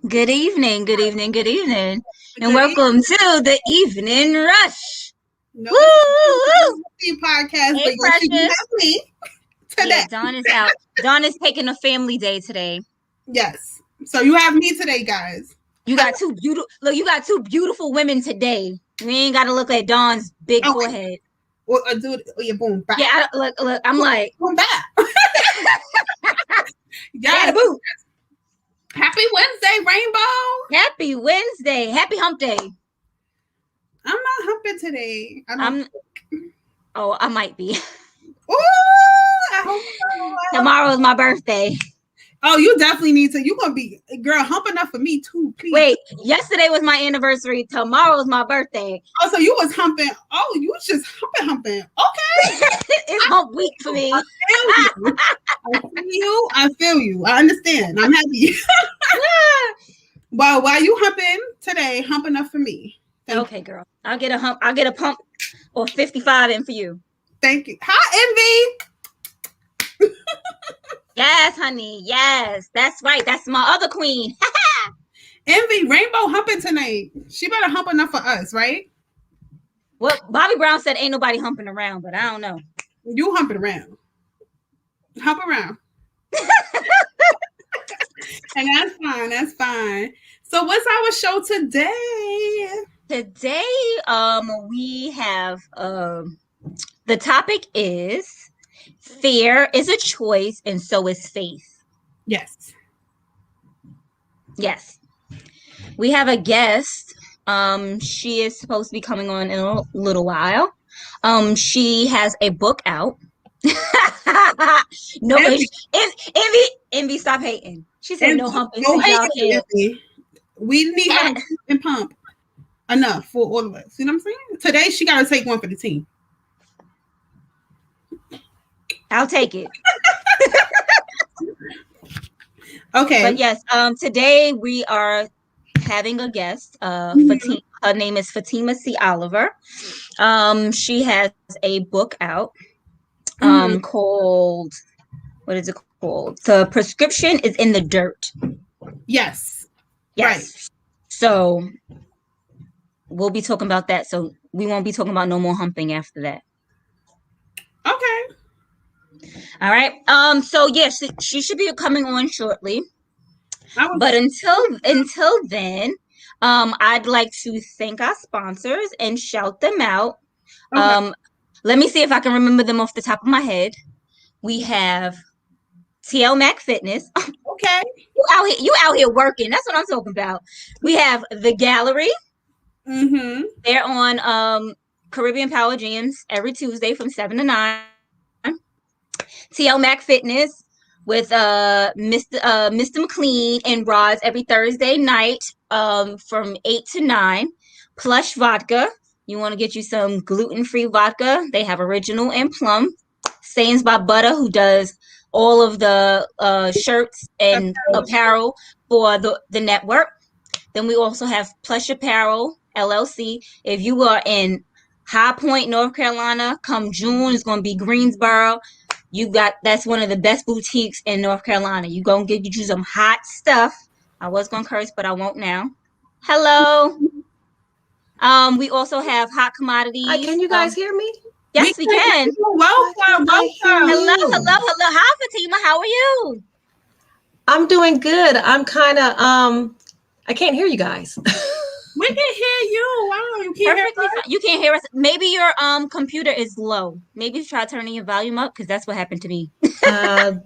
Good evening, good evening, good evening, and Good evening. welcome to the Evening Rush. No, Woo, this is woo, woo. the podcast, Hey, but yes, you do Precious. have me Yeah, today. Dawn is out. Dawn is taking a family day today. Yes. So you have me today, guys. You got two beautiful. Look, you got two beautiful women today. We ain't got to look at Dawn's big Oh, wait. forehead. Well, do it. Oh, yeah, boom, back. Yeah, look. I'm like, Boom, back. yeah, Yes. boo. Happy Wednesday, Rainbow. Happy Wednesday. Happy Hump Day. I'm not humping today. I might be. Ooh, I hope so. Tomorrow is my birthday. Oh, you definitely need to. You're going to be, girl, hump enough for me too, please. Wait, yesterday was my anniversary. Tomorrow is my birthday. Oh, so you was humping. Oh, you was just humping. Okay. It's hump week for me. I feel you. I understand. I'm happy. Well, while you humping today, hump enough for me. Okay, girl. I'll get a hump. I'll get a pump or 55 in for you. Thank you. Hi, Envy. Yes, honey. Yes. That's right. That's my other queen. Envy, Rainbow humping tonight. She better hump enough for us, right? Well, Bobby Brown said ain't nobody humping around, but I don't know. You humping around. Hump around. And that's fine. That's fine. So what's our show today? Today, we have the topic is fear is a choice and so is faith. Yes. Yes. We have a guest. She is supposed to be coming on in a little while. She has a book out. No, Envy, stop hating. She said no humping. No So y'all hating, can't. Envy. We need her to and pump enough for all of us. You know what I'm saying? Today she got to take one for the team. I'll take it. Okay. But yes, today we are having a guest. Her name is Fatima Oliver. She has a book out called, what is it called? The Prescription is in the Dirt. Yes. Yes. Right. So we'll be talking about that. So we won't be talking about no more humping after that. Okay. All right. So yes, she should be coming on shortly. But until then, I'd like to thank our sponsors and shout them out. Okay. Let me see if I can remember them off the top of my head. We have TL Mac Fitness. Okay. You out here working. That's what I'm talking about. We have The Gallery. Mm-hmm. They're on Caribbean Power Jams every Tuesday from 7 to 9. TL Mac Fitness with Mr. McLean and Roz every Thursday night from 8 to 9. Plush Vodka. You want to get you some gluten-free vodka. They have original and plum. Sayings by Butter, who does all of the shirts and apparel for the network. Then we also have Plush Apparel, LLC. If you are in High Point, North Carolina, come June, it's going to be Greensboro. That's one of the best boutiques in North Carolina. You gonna get you some hot stuff. I was gonna curse, but I won't now. Hello. We also have Hot Commodities. Can you guys hear me? Yes, we can. Welcome. Hello. Hi, Fatima. How are you? I'm doing good. I'm kind of I can't hear you guys. We can hear you. Wow, you can't hear us? You can't hear us. Maybe your computer is low. Maybe try turning your volume up because that's what happened to me. The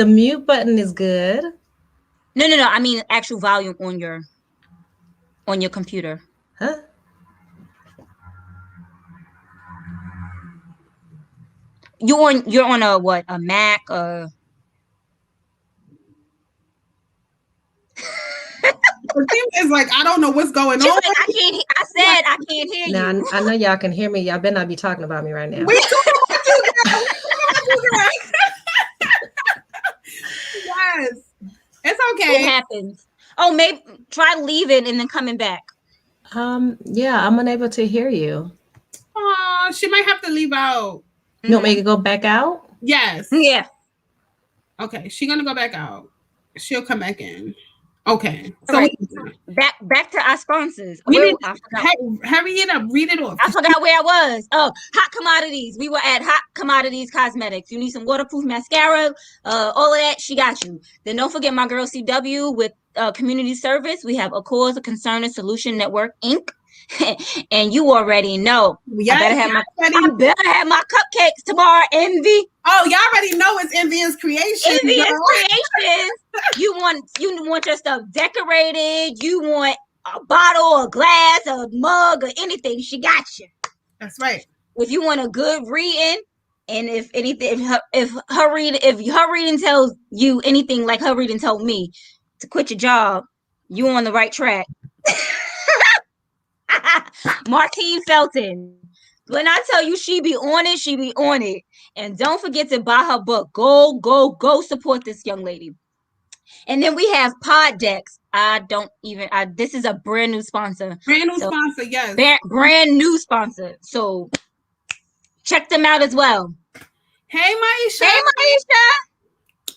mute button is good. No. I mean actual volume on your computer. Huh? You're on a Mac or It's like I don't know what's going on. Like, I can't hear now, you. I know y'all can hear me. Y'all better not be talking about me right now. We talking about you, girl. Yes. It's okay. It happens. Oh, maybe try leaving and then coming back. Yeah, I'm unable to hear you. She might have to leave out. You want me to go back out? Yes. Yeah. Okay, she's gonna go back out. She'll come back in. Okay. All So right. Back to our sponsors. we Where, need I forgot. hurry it up. Read it off. I forgot where I was. Oh, Hot Commodities. We were at Hot Commodities Cosmetics. You need some waterproof mascara, all of that. She got you. Then don't forget my girl CW with community service. We have a cause, a concern, and solution network Inc. And you already know. Yeah, I better have my cupcakes tomorrow. Envy. Oh, y'all already know it's Envious Creations. Envious Creations. You want your stuff decorated. You want a bottle, a glass, a mug, or anything. She got you. That's right. If you want a good reading, and if anything, if her reading tells you anything like her reading told me to quit your job, you on the right track. Martine Felton. When I tell you she be on it, she be on it. And don't forget to buy her book. Go support this young lady. And then we have Pod Decks. This is a brand new sponsor. Sponsor, yes. Brand new sponsor. So check them out as well. Hey, Maisha. Hey, Maisha.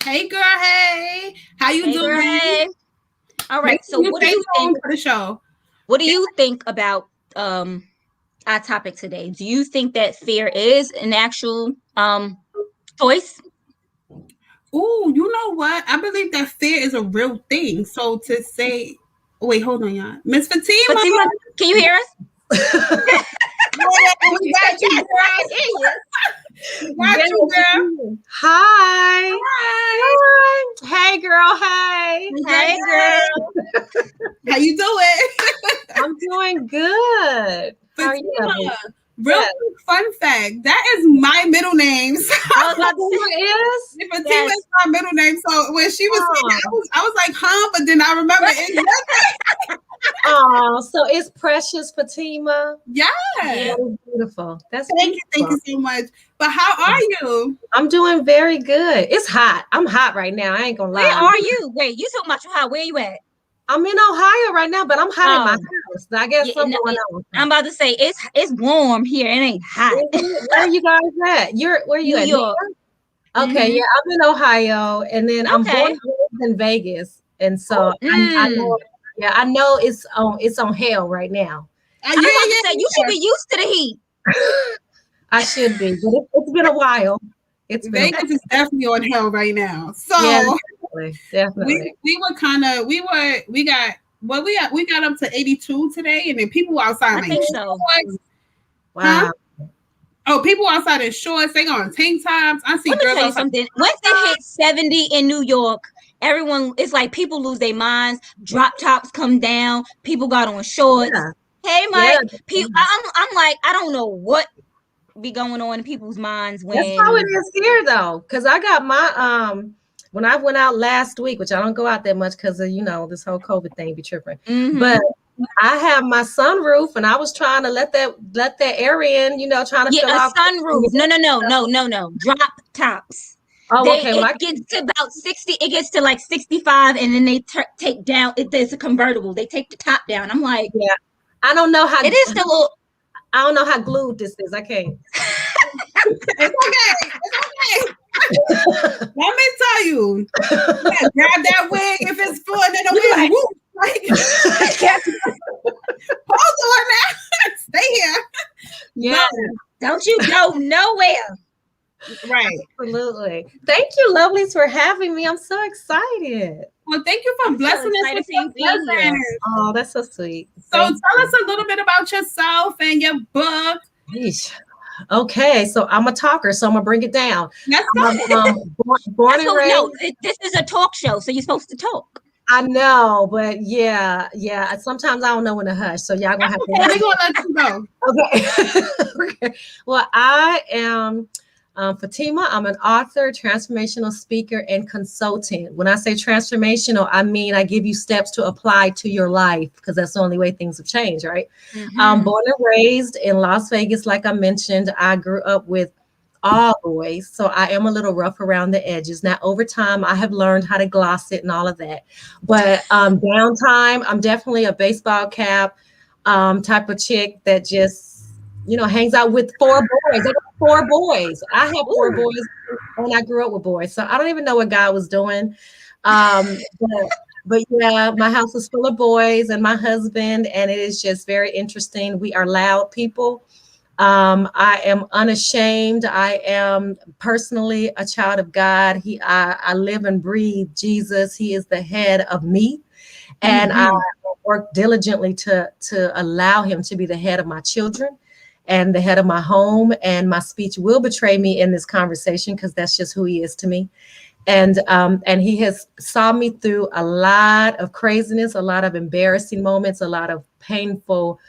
Hey, girl. Hey. How you doing? Girl, hey. All right. So what do you think for the show? What do you think about our topic today? Do you think that fear is an actual choice? Oh, you know what? I believe that fear is a real thing. So to say, wait, hold on, y'all. Miss Fatima, can you hear us? We got you, girl. Got you, girl. Hi. Hi. Hey, girl. Hey. Hey, girl. How you doing? I'm doing good. How are you? Real quick fun fact, that is my middle name. So Fatima is my middle name. So when she was saying that, I was like, huh? But then I remember it. Oh, so it's Precious Fatima. Yeah. That is beautiful. Thank you so much. But how are you? I'm doing very good. It's hot. I'm hot right now. I ain't gonna lie. Where are you? Wait, you talking about you hot? Where you at? I'm in Ohio right now, but I'm hot in my house. I guess something going on. I'm about to say it's warm here. It ain't hot. Where are you guys at? Where are you at? New York. Okay, yeah, I'm in Ohio, and then I'm born and raised in Vegas, and so I know it's on hell right now. You should be used to the heat. I should be, but it's been a while. Vegas is definitely on hell right now. So definitely. We got up to 82 today, and then people outside I think so. Wow. Huh? Oh, people outside in shorts, they go on tank tops. I see girls outside. Something. Once they hit 70 in New York, it's like people lose their minds. Drop tops come down. People got on shorts. Yeah. Hey, Mike. Yeah. I'm like, I don't know what be going on in people's minds when. That's how it is here, though, because I got my when I went out last week, which I don't go out that much because of this whole COVID thing be tripping, but I have my sunroof, and I was trying to let that air in, trying to fill out sunroof. No. Drop tops. It gets to about 60. It gets to like 65, and then they take down. There's a convertible. They take the top down. I'm like, I don't know how it is still. I don't know how glued this is. I can't. It's okay. Let me tell you. Grab that wig if it's full, and then the wig. Hold on now. Stay here. Yeah. Don't you go nowhere. Right. Absolutely. Thank you, lovelies, for having me. I'm so excited. Well, thank you for blessing us with your presence. Oh, that's so sweet. So tell us a little bit about yourself and your book. Yeesh. Okay, so I'm a talker, so I'm gonna bring it down. That's born and raised. No, this is a talk show, so you're supposed to talk. I know, but yeah. Sometimes I don't know when to hush, so y'all gonna have to. We're gonna let you go. Okay. Well, I am Fatima. I'm an author, transformational speaker, and consultant. When I say transformational, I mean I give you steps to apply to your life, because that's the only way things have changed, right? Born and raised in Las Vegas, like I mentioned. I grew up with all boys, so I am a little rough around the edges. Now, over time, I have learned how to gloss it and all of that. But downtime, I'm definitely a baseball cap type of chick that just hangs out with 4 boys. I got 4 boys. I have 4 boys, and I grew up with boys. So I don't even know what God was doing. But But yeah, my house is full of boys and my husband, and it is just very interesting. We are loud people. I am unashamed. I am personally a child of God. I live and breathe Jesus. He is the head of me, and I work diligently to allow him to be the head of my children and the head of my home. And my speech will betray me in this conversation because that's just who he is to me. And he has saw me through a lot of craziness, a lot of embarrassing moments, a lot of painful,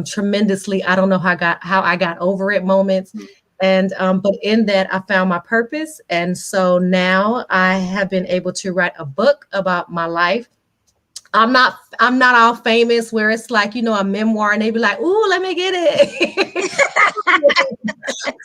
tremendously, I don't know how I got over it moments. And but in that I found my purpose. And so now I have been able to write a book about my life. I'm not all famous where it's like, a memoir and they be like, ooh, let me get it.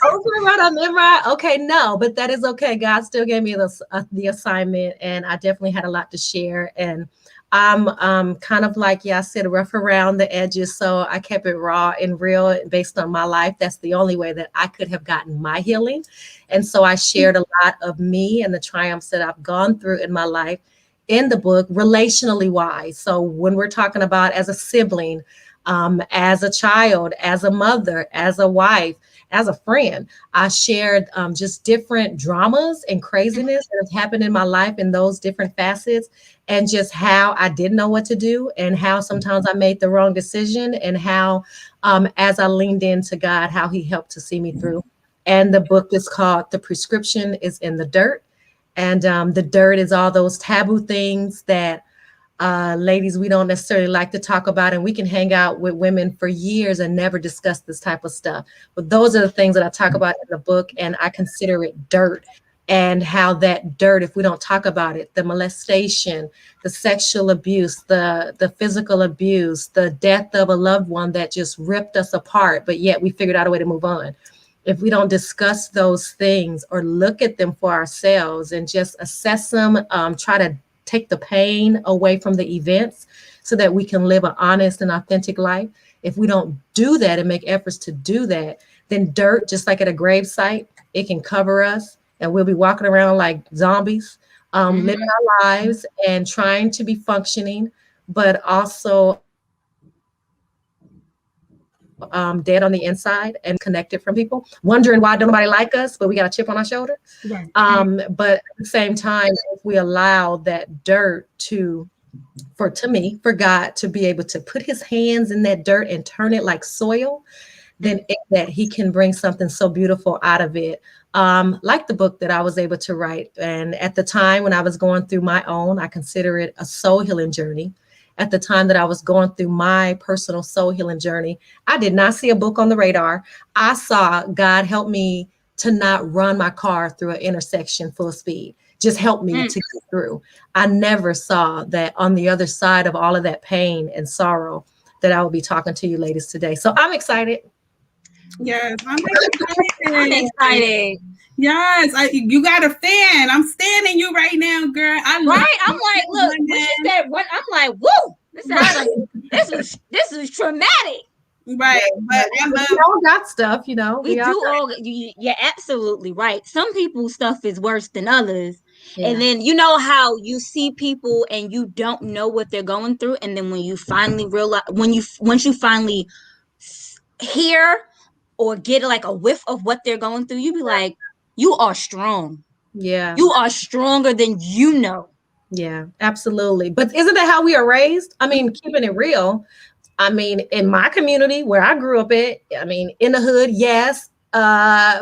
Okay, right, a memoir. Okay, no, but that is okay. God still gave me the assignment, and I definitely had a lot to share. And I'm kind of like, yeah, I said, rough around the edges. So I kept it raw and real based on my life. That's the only way that I could have gotten my healing. And so I shared a lot of me and the triumphs that I've gone through in my life in the book, relationally wise. So when we're talking about as a sibling, as a child, as a mother, as a wife, as a friend, I shared just different dramas and craziness that have happened in my life in those different facets, and just how I didn't know what to do, and how sometimes I made the wrong decision, and how, as I leaned into God, how he helped to see me through. And the book is called The Prescription is in the Dirt. And the dirt is all those taboo things that ladies, we don't necessarily like to talk about, and we can hang out with women for years and never discuss this type of stuff. But those are the things that I talk about in the book, and I consider it dirt. And how that dirt, if we don't talk about it, the molestation, the sexual abuse, the physical abuse, the death of a loved one that just ripped us apart, but yet we figured out a way to move on. If we don't discuss those things or look at them for ourselves and just assess them, try to take the pain away from the events so that we can live an honest and authentic life. If we don't do that and make efforts to do that, then dirt, just like at a grave site, it can cover us, and we'll be walking around like zombies, living our lives and trying to be functioning, but also dead on the inside and connected from people, wondering why don't nobody like us, but we got a chip on our shoulder. Right. But at the same time, if we allow that dirt for God to be able to put his hands in that dirt and turn it like soil, then that he can bring something so beautiful out of it. Like the book that I was able to write. And at the time when I was going through my own, I consider it a soul healing journey. At the time that I was going through my personal soul healing journey, I did not see a book on the radar. I saw God help me to not run my car through an intersection full speed. Just help me to get through. I never saw that on the other side of all of that pain and sorrow that I will be talking to you ladies today. So I'm excited. Yes, I'm excited. I'm excited. Yes, you got a fan. I'm standing you right now, girl. I'm like, look, when she said what, I'm like, woo! This sounds like this was traumatic. Right, but we all got stuff, We do all. You're absolutely right. Some people's stuff is worse than others, and then you know how you see people and you don't know what they're going through, and then when you finally realize, once you finally hear or get like a whiff of what they're going through, you be like, you are strong. Yeah, you are stronger than you know. Yeah, absolutely. But isn't that how we are raised? I mean, keeping it real. I mean, in my community where I grew up at, I mean, in the hood, yes,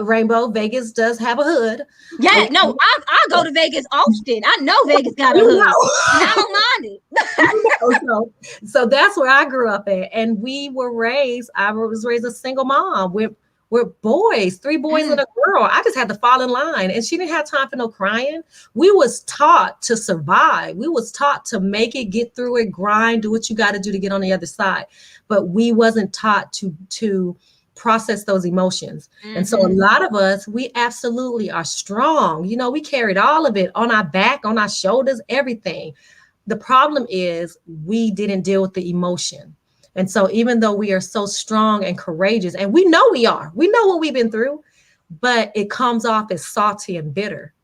Rainbow, Vegas does have a hood. Yeah, okay. No, I go to Vegas often. I know Vegas got a hood, and I don't mind it. So that's where I grew up at. And we were raised, I was raised a single mom with boys, 3 boys and a girl. I just had to fall in line, and she didn't have time for no crying. We was taught to survive. We was taught to make it, get through it, grind, do what you got to do to get on the other side. But we wasn't taught to process those emotions. And so a lot of us, we absolutely are strong. You know, we carried all of it on our back, on our shoulders, everything. The problem is we didn't deal with the emotion. And so even though we are so strong and courageous, and we know we know what we've been through, but it comes off as salty and bitter.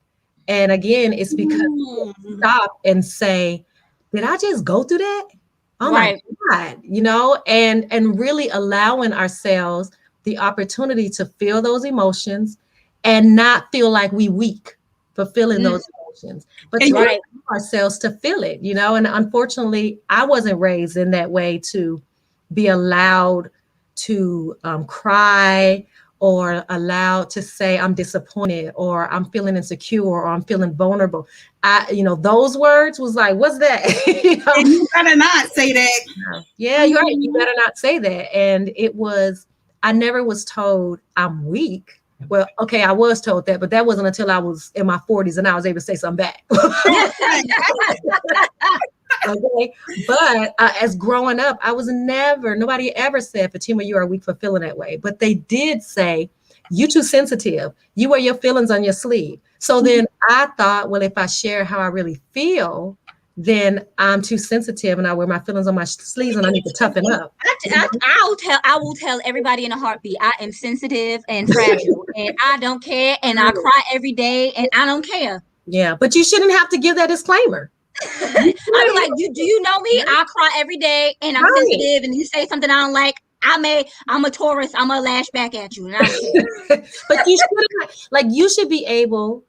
And again, it's because we stop and say, did I just go through that? Oh Right. my God, you know, and really allowing ourselves the opportunity to feel those emotions and not feel like we weak for feeling those emotions, but to Right. allow ourselves to feel it, you know. And unfortunately, I wasn't raised in that way to be allowed to cry or allowed to say I'm disappointed or I'm feeling insecure or I'm feeling vulnerable. You know, those words was like, what's that? You know? And you better not say that. Yeah, you're right. You better not say that. And it was, I never was told I'm weak. Well, okay, I was told that, but that wasn't until I was in my 40s and I was able to say something back. Okay, but as growing up, I was never, nobody ever said, Fatima, you are weak for feeling that way. But they did say, you too sensitive. You wear your feelings on your sleeve. So then I thought, well, if I share how I really feel, then I'm too sensitive and I wear my feelings on my sleeves and I need to toughen up. I will tell everybody in a heartbeat, I am sensitive and fragile and I don't care and I cry every day and I don't care. Yeah, but you shouldn't have to give that disclaimer. I'll be like, do you know me? I cry every day and I'm sensitive and you say something I don't like, I'm a Taurus, I'm gonna lash back at you. And I don't care. But you should be able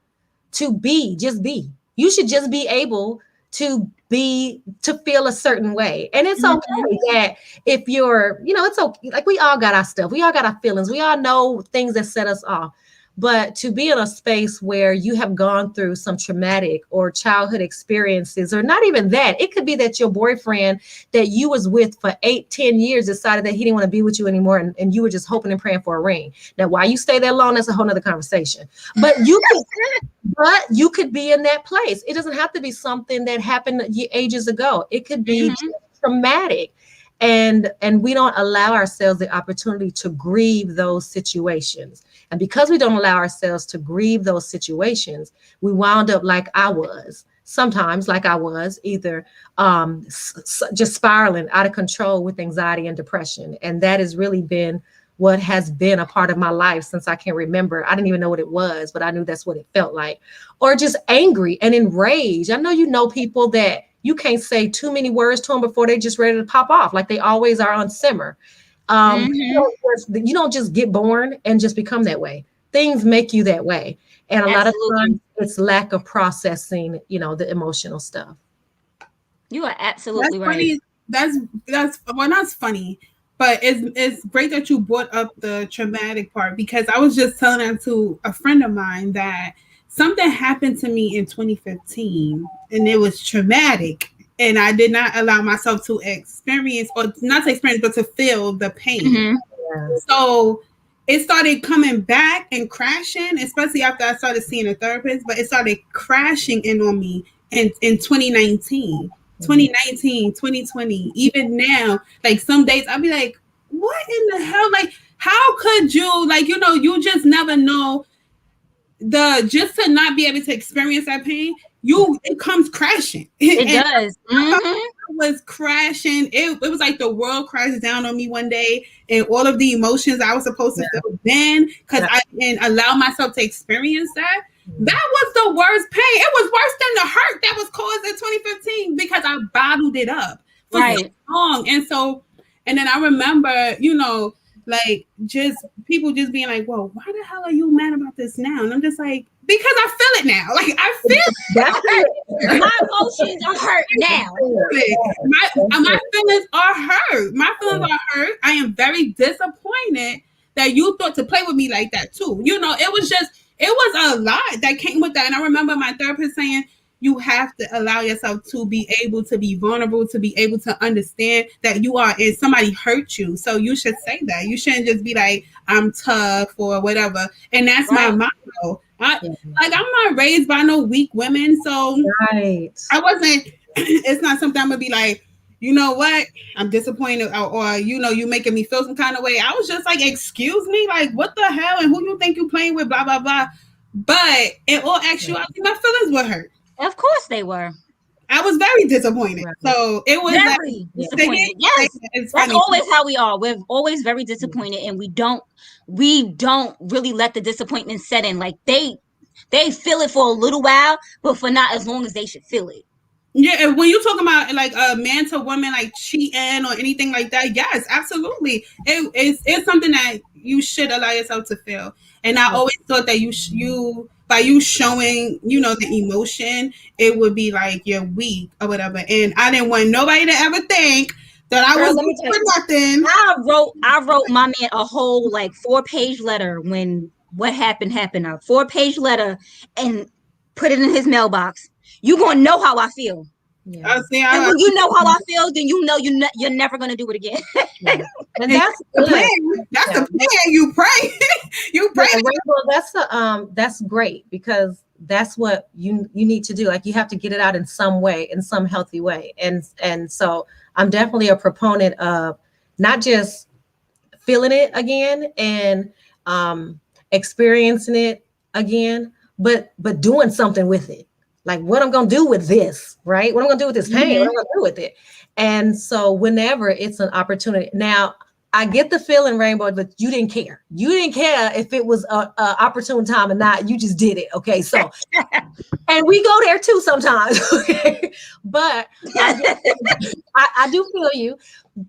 to just be. You should just be able to feel a certain way. And it's okay that if you're, you know, it's okay. Like we all got our stuff. We all got our feelings. We all know things that set us off. But to be in a space where you have gone through some traumatic or childhood experiences, or not even that, it could be that your boyfriend that you was with for 8-10 years decided that he didn't want to be with you anymore, and you were just hoping and praying for a ring. Now, why you stay that long, that's a whole nother conversation. But you could be in that place. It doesn't have to be something that happened ages ago. It could be traumatic. And we don't allow ourselves the opportunity to grieve those situations. And because we don't allow ourselves to grieve those situations, we wound up like I was, sometimes like I was, either just spiraling out of control with anxiety and depression. And that has really been what has been a part of my life since I can remember. I didn't even know what it was, but I knew that's what it felt like. Or just angry and enraged. I know you know people that you can't say too many words to them before they just ready to pop off, like they always are on simmer. You don't just get born and just become that way. Things make you that way. And a lot of times it's lack of processing, you know, the emotional stuff. You are absolutely right. Funny. That's well, not funny, but it's great that you brought up the traumatic part, because I was just telling that to a friend of mine that something happened to me in 2015 and it was traumatic, and I did not allow myself to experience, or not to experience, but to feel the pain. So it started coming back and crashing, especially after I started seeing a therapist, but it started crashing in on me in 2019. 2020, even now, like some days I'll be like, what in the hell? Like, how could you, like, you know, you just never know, just to not be able to experience that pain, it comes crashing. It does. It was crashing. It was like the world crashed down on me one day, and all of the emotions I was supposed to feel then, because I didn't allow myself to experience that. That was the worst pain. It was worse than the hurt that was caused in 2015, because I bottled it up for so long. And then I remember, you know, like just people just being like, "Well, why the hell are you mad about this now?" And I'm just like, because I feel it now. Like I feel it. My emotions are hurt now. My feelings are hurt. My feelings are hurt. I am very disappointed that you thought to play with me like that too. You know, it was a lot that came with that. And I remember my therapist saying, you have to allow yourself to be able to be vulnerable, to be able to understand that you are, and somebody hurt you. So you should say that. You shouldn't just be like, I'm tough or whatever. And that's my motto. I'm not raised by no weak women. So I wasn't, it's not something I'm going to be like, you know what? I'm disappointed, or you know, you making me feel some kind of way. I was just like, excuse me, like, what the hell? And who you think you playing with, blah, blah, blah. But in all actuality, my feelings were hurt. Of course they were. I was very disappointed. So it was very disappointed. Yes, that's always how we are. We're always very disappointed, and we don't really let the disappointment set in. Like they feel it for a little while, but for not as long as they should feel it. Yeah, and when you talk about like a man to woman like cheating or anything like that, yes, absolutely. It's something that you should allow yourself to feel. And I always thought that you by you showing, the emotion, it would be like you're weak or whatever. And I didn't want nobody to ever think that I Girl, was let me weak tell for you. nothing. I wrote my man a whole like 4-page letter when what happened. A 4-page letter and put it in his mailbox. You gonna know how I feel. Yeah. See, And when you know how I feel, then you know you're never gonna do it again. Yeah. And and that's the good. plan. That's Yeah. the plan. You pray. You pray. Yeah, Rainbow, that's great because that's what you need to do. Like you have to get it out in some way, in some healthy way. And so I'm definitely a proponent of not just feeling it again and experiencing it again, but doing something with it. Like what I'm gonna do with this, right? What I'm gonna do with this pain, what I'm gonna do with it. And so whenever it's an opportunity. Now I get the feeling, Rainbow, but you didn't care. You didn't care if it was a opportune time or not. You just did it. Okay. So and we go there too sometimes. Okay. But I do feel you.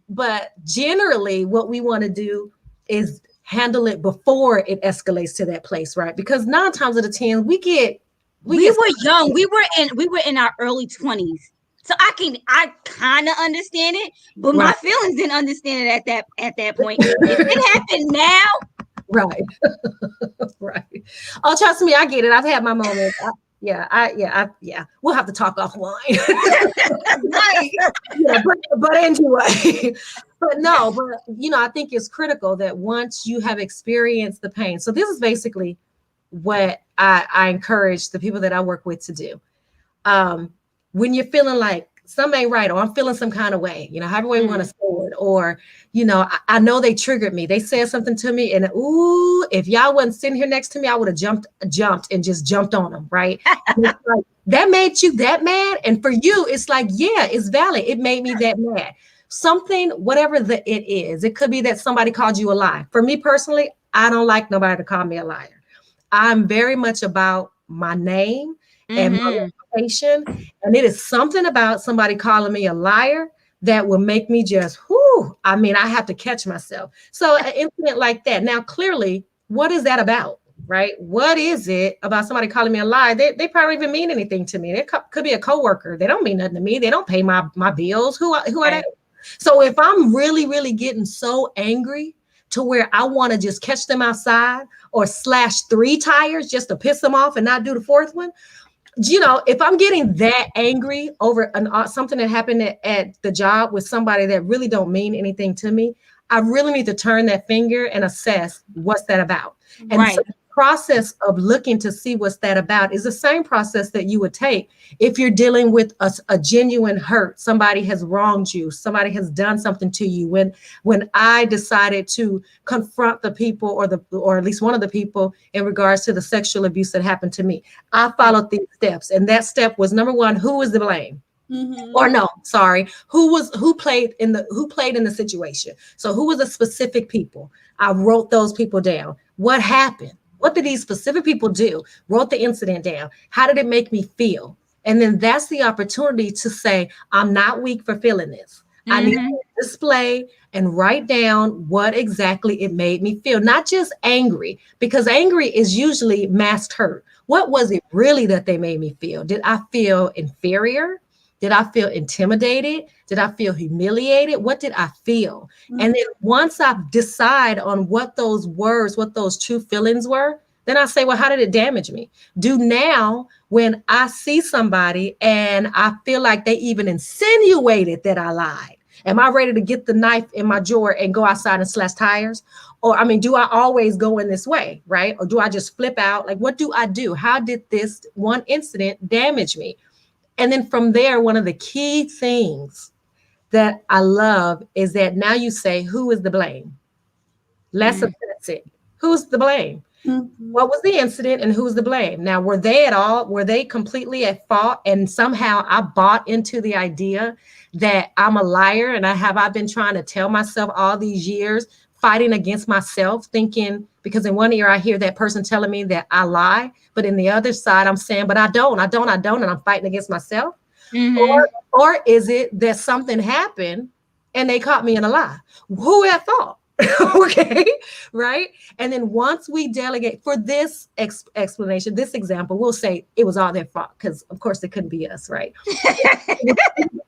But generally, what we want to do is handle it before it escalates to that place, right? Because 9 times out of 10, we get We were young. We were in our early 20s. So I kind of understand it, but my right, feelings didn't understand it at that point. If it happened now, right, right. Oh, trust me, I get it. I've had my moments. Yeah. We'll have to talk offline. Right. Yeah, but anyway, but no, but I think it's critical that once you have experienced the pain. So this is basically what I encourage the people that I work with to do. When you're feeling like something ain't right, or I'm feeling some kind of way, however way you want to say it, or I know they triggered me. They said something to me, and ooh, if y'all wasn't sitting here next to me, I would have jumped and just jumped on them, right? Like, that made you that mad, and for you, it's like, yeah, it's valid. It made me that mad. Something, whatever it is, it could be that somebody called you a lie. For me personally, I don't like nobody to call me a liar. I'm very much about my name and my reputation. And it is something about somebody calling me a liar that will make me just, whoo. I mean, I have to catch myself. So an incident like that. Now, clearly, what is that about? Right? What is it about somebody calling me a liar? They probably even mean anything to me. It could be a coworker. They don't mean nothing to me. They don't pay my bills. Who are they? So if I'm really, really getting so angry to where I want to just catch them outside or slash 3 tires just to piss them off and not do the 4th one, if I'm getting that angry over something that happened at the job with somebody that really don't mean anything to me, I really need to turn that finger and assess what's that about. And right. so the process of looking to see what's that about is the same process that you would take if you're dealing with a genuine hurt. Somebody has wronged you. Somebody has done something to you. When I decided to confront the people or at least one of the people in regards to the sexual abuse that happened to me, I followed these steps. And that step was, number one, who was the blame? Or no, sorry, who played in the situation? So who was the specific people? I wrote those people down. What happened? What did these specific people do? Wrote the incident down. How did it make me feel? And then that's the opportunity to say, I'm not weak for feeling this. I need to display and write down what exactly it made me feel. Not just angry, because angry is usually masked hurt. What was it really that they made me feel? Did I feel inferior? Did I feel intimidated? Did I feel humiliated? What did I feel? And then once I decide on what those words, what those true feelings were, then I say, well, how did it damage me? Do now, when I see somebody and I feel like they even insinuated that I lied, am I ready to get the knife in my drawer and go outside and slash tires? Or, do I always go in this way, right? Or do I just flip out? Like, what do I do? How did this one incident damage me? And then from there, one of the key things that I love is that now you say, who is the blame? Less of that's it. Who's the blame? What was the incident and who's the blame? Now, were they completely at fault? And somehow I bought into the idea that I'm a liar, and I've been trying to tell myself all these years, fighting against myself, thinking, because in one ear I hear that person telling me that I lie, but in the other side I'm saying, but I don't, and I'm fighting against myself. Mm-hmm. Or is it that something happened and they caught me in a lie? Who had thought? Okay, right? And then once we delegate for this explanation, this example, we'll say it was all their fault because, of course, it couldn't be us, right? It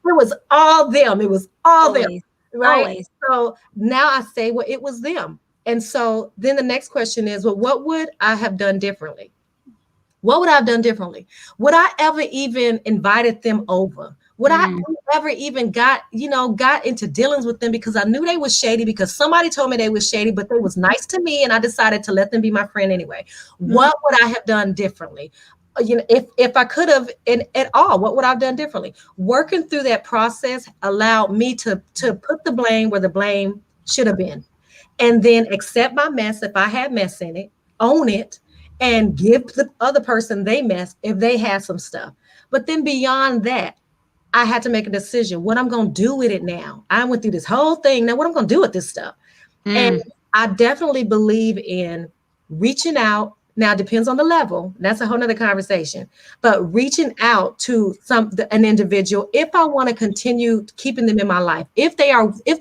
was all them. It was all them, Always. right? Always. So now I say, well, it was them. And so then the next question is, well, what would I have done differently? What would I have done differently? Would I ever even invited them over? Would I ever even got into dealings with them because I knew they was shady because somebody told me they was shady, but they was nice to me and I decided to let them be my friend anyway. What would I have done differently? If I could have at all, what would I have done differently? Working through that process allowed me to put the blame where the blame should have been. And then accept my mess if I had mess in it, own it, and give the other person they mess if they have some stuff. But then beyond that, I had to make a decision what I'm going to do with it now. I went through this whole thing. Now, what I'm going to do with this stuff? And I definitely believe in reaching out. Now, it depends on the level. That's a whole nother conversation. But reaching out to an individual, if I want to continue keeping them in my life, if they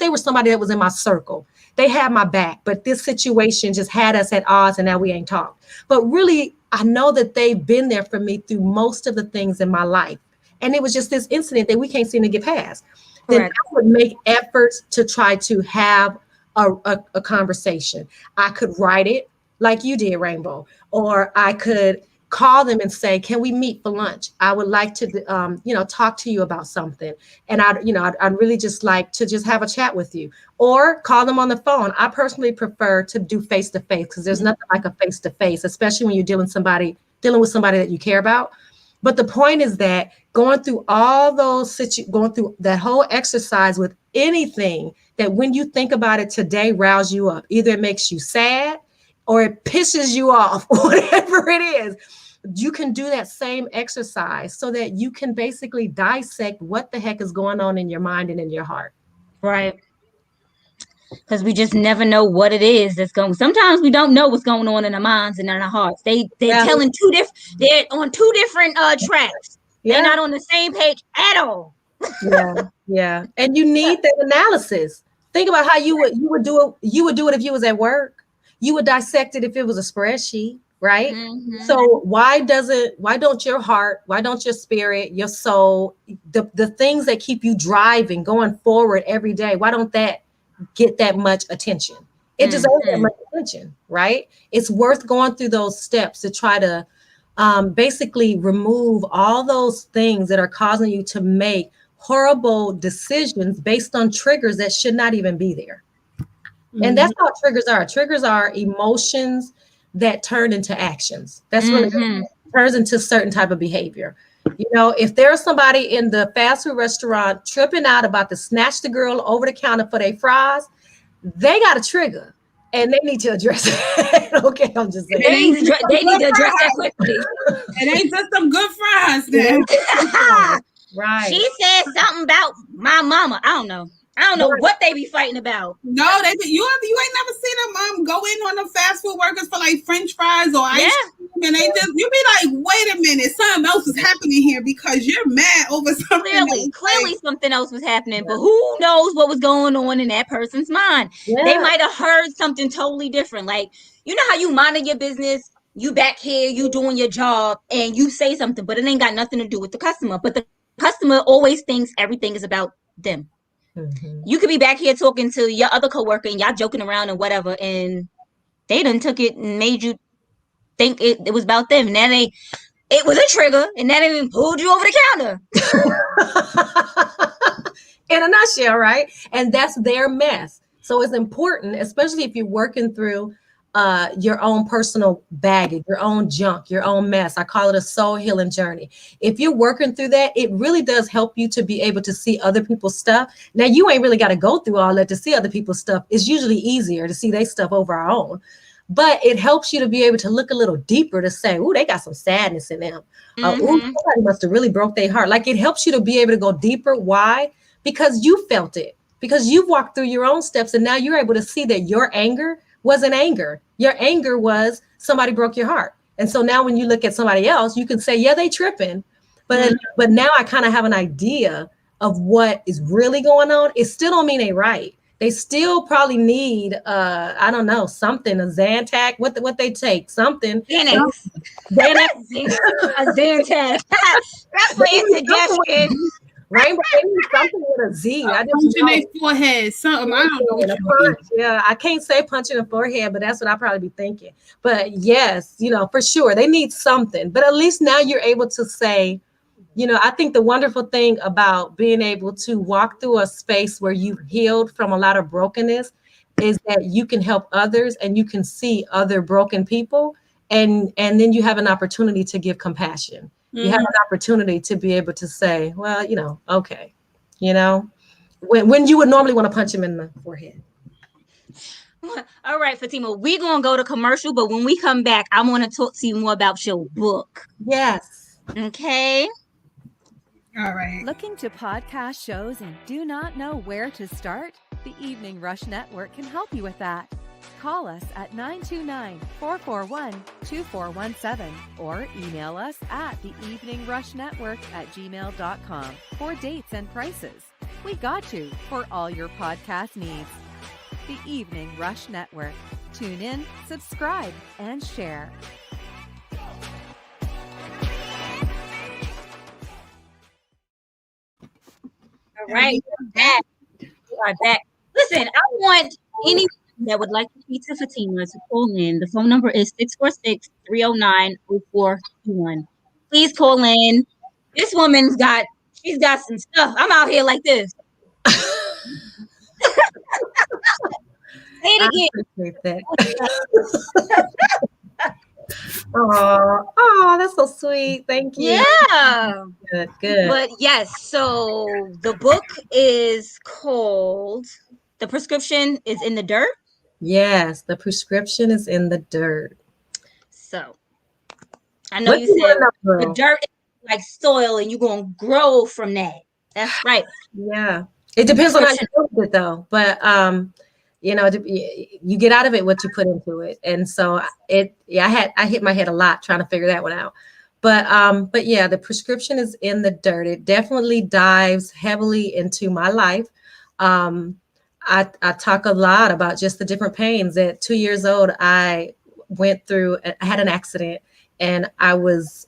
were somebody that was in my circle, they had my back, but this situation just had us at odds and now we ain't talked. But really, I know that they've been there for me through most of the things in my life. And it was just this incident that we can't seem to get past. Correct. Then I would make efforts to try to have a conversation. I could write it like you did, Rainbow, or I could call them and say, can we meet for lunch? I would like to, talk to you about something. And I'd really just like to just have a chat with you, or call them on the phone. I personally prefer to do face-to-face because there's nothing like a face-to-face, especially when you're dealing with somebody that you care about. But the point is that going through going through that whole exercise with anything that when you think about it today, riles you up. Either it makes you sad or it pisses you off, whatever it is. You can do that same exercise so that you can basically dissect what the heck is going on in your mind and in your heart. Right. Because we just never know what it is that's going. Sometimes we don't know what's going on in our minds and in our hearts. They're telling they're on two different tracks. Yeah. They're not on the same page at all. Yeah. And you need that analysis. Think about how you would do it. You would do it if you was at work. You would dissect it if it was a spreadsheet, right? Mm-hmm. So why don't your heart, why don't your spirit, your soul, the things that keep you driving, going forward every day, why don't that get that much attention? It deserves that much attention, right? It's worth going through those steps to try to basically remove all those things that are causing you to make horrible decisions based on triggers that should not even be there. And that's how triggers are. Triggers are emotions that turn into actions. That's really turns into a certain type of behavior. If there's somebody in the fast food restaurant tripping out about to snatch the girl over the counter for their fries, they got a trigger and they need to address it. Okay, I'm just saying. They need to address that quickly. It ain't just some good fries now. Right. She said something about my mama. I don't know what they be fighting about. No, you ain't never seen them go in on them fast food workers for like French fries or ice cream, and you be like, wait a minute, something else is happening here because you're mad over something. Clearly something else was happening, but who knows what was going on in that person's mind? Yeah. They might have heard something totally different. Like, you know how you minding your business, you back here, you doing your job, and you say something, but it ain't got nothing to do with the customer. But the customer always thinks everything is about them. Mm-hmm. You could be back here talking to your other coworker and y'all joking around and whatever, and they done took it and made you think it was about them. And then it was a trigger, and then they even pulled you over the counter. In a nutshell, right? And that's their mess. So it's important, especially if you're working through your own personal baggage, your own junk, your own mess. I call it a soul healing journey. If you're working through that, it really does help you to be able to see other people's stuff. Now, you ain't really got to go through all that to see other people's stuff. It's usually easier to see their stuff over our own. But it helps you to be able to look a little deeper to say, oh, they got some sadness in them. Ooh, somebody must have really broke their heart. Like, it helps you to be able to go deeper. Why? Because you felt it. Because you've walked through your own steps, and now you're able to see that your anger wasn't anger. Your anger was somebody broke your heart. And so now when you look at somebody else, you can say, yeah, they tripping, But now I kind of have an idea of what is really going on. It still don't mean they right. They still probably need I don't know, something, a Zantac, what they take, something. Xanax. Xanax. A Zantac. That's my suggestion. Rainbow, they need something with a Z. I just punching their forehead, something. I don't know what you punch. Yeah, I can't say punching the forehead, but that's what I probably be thinking. But yes, for sure, they need something. But at least now you're able to say, I think the wonderful thing about being able to walk through a space where you've healed from a lot of brokenness is that you can help others and you can see other broken people, and then you have an opportunity to give compassion. You have an opportunity to be able to say, well, okay, when you would normally want to punch him in the forehead. All right, Fatima, we're going to go to commercial, but when we come back, I want to talk to you more about your book. Yes. Okay. All right. Looking to podcast shows and do not know where to start? The Evening Rush Network can help you with that. Call us at 929-441-2417 or email us at theeveningrushnetwork@gmail.com for dates and prices. We got you for all your podcast needs. The Evening Rush Network. Tune in, subscribe, and share. All right, we are back. Listen, I want anyone that would like to speak to Fatima to call in. The phone number is 646-309-0421. Please call in. This woman's she's got some stuff. I'm out here like this. Say it again. I appreciate that. Oh, that's so sweet. Thank you. Yeah. Good. But yes, so the book is called The Prescription is in the Dirt. Yes, The Prescription is in the Dirt. So I know you said the dirt is like soil and you're going to grow from that. That's right. Yeah. It depends on how you do it though. But you get out of it what you put into it. And so I hit my head a lot trying to figure that one out. But yeah, The Prescription is in the Dirt. It definitely dives heavily into my life. I talk a lot about just the different pains. At 2 years old, I had an accident and I was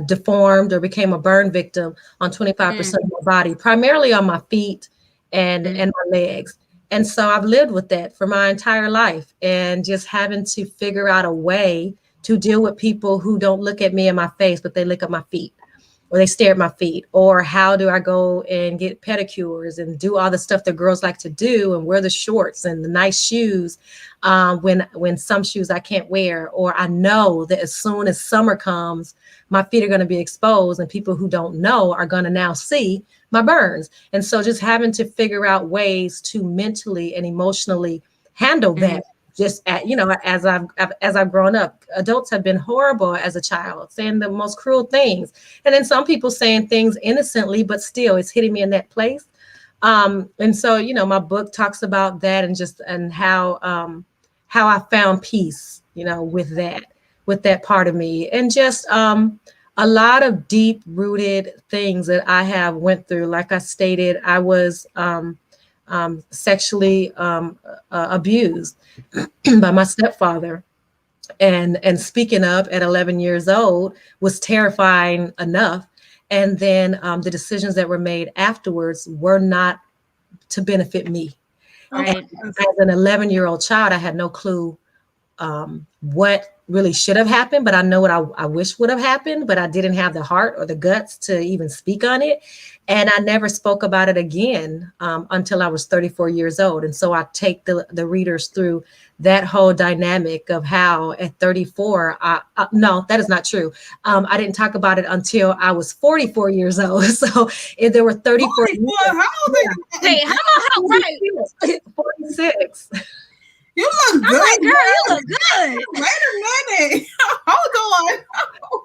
deformed or became a burn victim on 25% of my body, primarily on my feet and my legs. And so I've lived with that for my entire life, and just having to figure out a way to deal with people who don't look at me in my face, but they look at my feet, or they stare at my feet, or how do I go and get pedicures and do all the stuff that girls like to do and wear the shorts and the nice shoes when some shoes I can't wear, or I know that as soon as summer comes, my feet are going to be exposed and people who don't know are going to now see my burns. And so just having to figure out ways to mentally and emotionally handle that. Just as I've grown up, adults have been horrible as a child, saying the most cruel things, and then some people saying things innocently, but still it's hitting me in that place. And so my book talks about that, and how I found peace, with that part of me, and just a lot of deep rooted things that I have went through. Like I stated, I was sexually abused by my stepfather, and speaking up at 11 years old was terrifying enough. And then the decisions that were made afterwards were not to benefit me. Right. As an 11-year-old child, I had no clue what really should have happened, but I know what I wish would have happened, but I didn't have the heart or the guts to even speak on it. And I never spoke about it again until I was 34 years old. And so I take the readers through that whole dynamic of how at 34, no, that is not true. I didn't talk about it until I was 44 years old. So if there were 34 years, how old are you? Hey, how right? 46. You look good. Like, girl, you look good. Wait a minute. Hold on.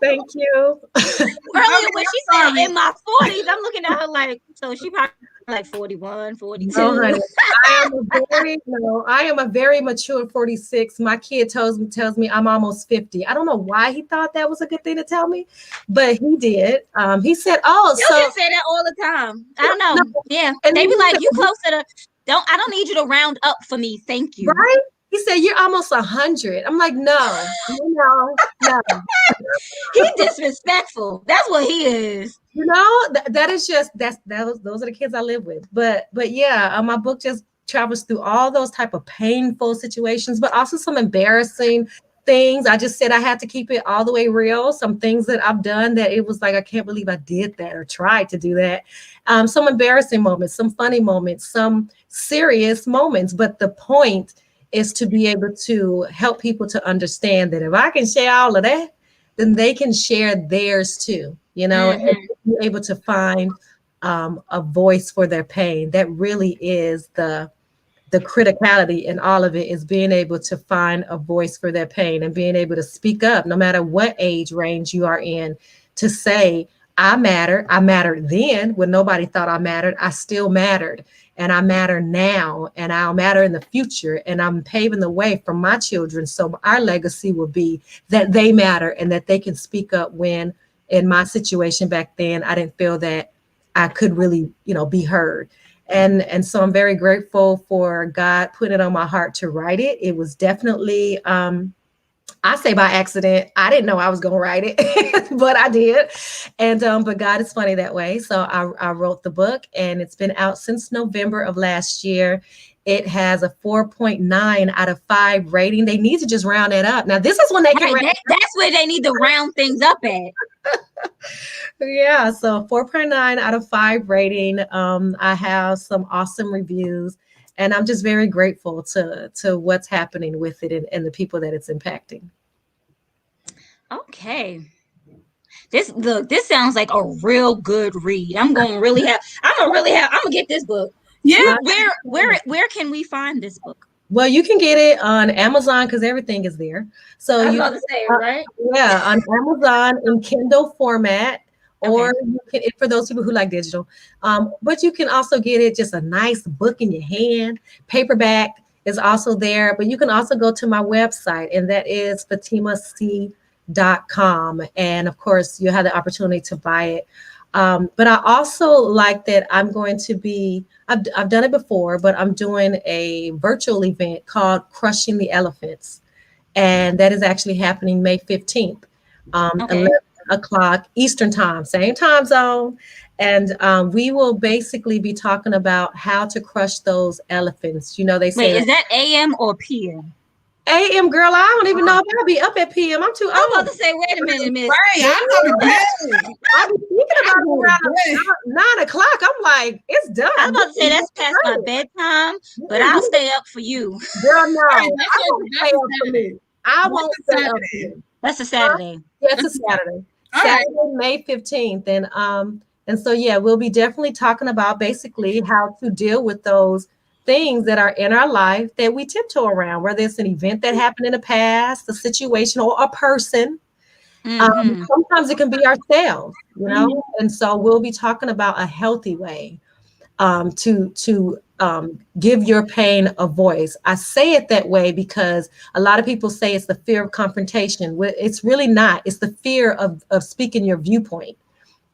Thank you. Earlier when she said in my 40s, I'm looking at her like, so she probably like 41, 42. No, honey. I am a very mature 46. My kid tells me I'm almost 50. I don't know why he thought that was a good thing to tell me, but he did. He said, "Oh, You so can say that all the time. I don't know. no." Yeah. And They he be like, said, you closer to I don't need you to round up for me. Thank you. right? He said, "You're almost 100." I'm like, "No, no, no." He's disrespectful. That's what he is. That is just those are the kids I live with. But yeah, my book just travels through all those type of painful situations, but also some embarrassing things. I just said I had to keep it all the way real. Some things that I've done that it was like, I can't believe I did that or tried to do that. Some embarrassing moments, some funny moments, some serious moments. But the point is to be able to help people to understand that if I can share all of that, then they can share theirs too, and be able to find a voice for their pain. That really is the criticality in all of it, is being able to find a voice for their pain and being able to speak up no matter what age range you are in, to say, I matter. I mattered then when nobody thought I mattered. I still mattered, and I matter now, and I'll matter in the future. And I'm paving the way for my children. So our legacy will be that they matter and that they can speak up when, in my situation back then, I didn't feel that I could really, be heard. And so I'm very grateful for God putting it on my heart to write it. It was definitely, I say by accident. I didn't know I was going to write it, but I did. And but God is funny that way. So I wrote the book, and it's been out since November of last year. It has a 4.9 out of 5 rating. They need to just round it up. Now, this is when they can that's where they need to round things up at. Yeah, so 4.9 out of 5 rating. I have some awesome reviews, and I'm just very grateful to what's happening with it and the people that it's impacting. Okay. This sounds like a real good read. I'm gonna get this book. Yeah. Where can we find this book? Well, you can get it on Amazon because everything is there. So I was about to say, right? Yeah, on Amazon in Kindle format, or you can, for those people who like digital. But you can also get it just a nice book in your hand. Paperback is also there, but you can also go to my website, and that is fatimac.com. And of course, you have the opportunity to buy it. But I also like that I've done it before, but I'm doing a virtual event called Crushing the Elephants. And that is actually happening May 15th, 11 o'clock Eastern time, same time zone. And we will basically be talking about how to crush those elephants. They say, wait, is that AM or PM? AM, girl, I don't even know if I'll be up at PM. I'm too old. I'm about to say, wait a minute, miss. Right, I'm going to bed. I've been thinking about it around 9 o'clock. I'm like, it's done. I was about to say, that's past my bedtime, but I'll stay up for you. Girl, no. I won't stay up for me. I won't stay up for you. That's a Saturday. Yes, it's a Saturday. Saturday, May 15th. And so, yeah, we'll be definitely talking about basically how to deal with those things that are in our life that we tiptoe around, whether it's an event that happened in the past, a situation, or a person. Sometimes it can be ourselves, and so we'll be talking about a healthy way to give your pain a voice. I say it that way because a lot of people say it's the fear of confrontation. It's really not. It's the fear of speaking your viewpoint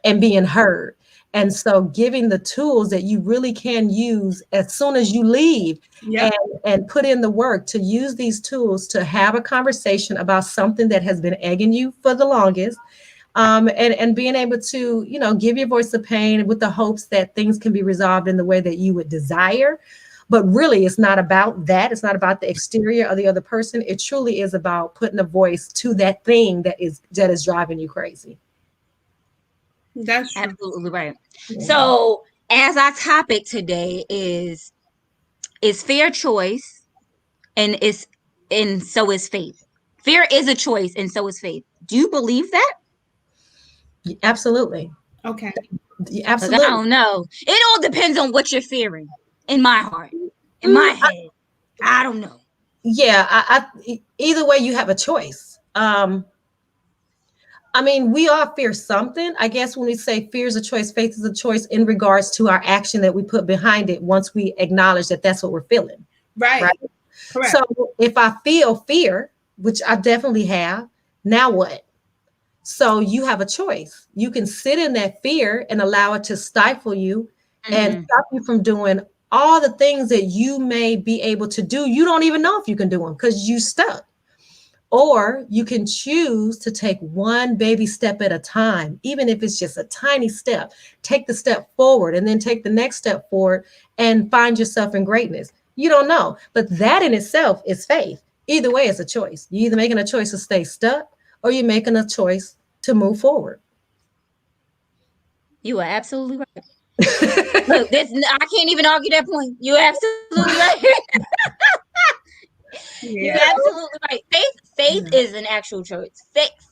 and being heard. And so giving the tools that you really can use as soon as you leave, and put in the work to use these tools to have a conversation about something that has been egging you for the longest. And being able to, give your voice of pain with the hopes that things can be resolved in the way that you would desire. But really, it's not about that. It's not about the exterior of the other person. It truly is about putting a voice to that thing that is driving you crazy. That's true. Absolutely right. Yeah. So, as our topic today is fear a choice, and so is faith. Fear is a choice, and so is faith. Do you believe that? Absolutely. Okay. Absolutely. I don't know. It all depends on what you're fearing. In my heart, in my head, I don't know. Yeah. Either way, you have a choice. I mean, we all fear something. I guess when we say fear is a choice, faith is a choice in regards to our action that we put behind it once we acknowledge that that's what we're feeling. Right. Correct. So if I feel fear, which I definitely have, now what? So you have a choice. You can sit in that fear and allow it to stifle you and stop you from doing all the things that you may be able to do. You don't even know if you can do them because you stuck. Or you can choose to take one baby step at a time, even if it's just a tiny step. Take the step forward and then take the next step forward and find yourself in greatness. You don't know, but that in itself is faith. Either way, it's a choice. You're either making a choice to stay stuck or you're making a choice to move forward. You are absolutely right. Look, I can't even argue that point. You're absolutely right. You're absolutely right. Faith is an actual choice.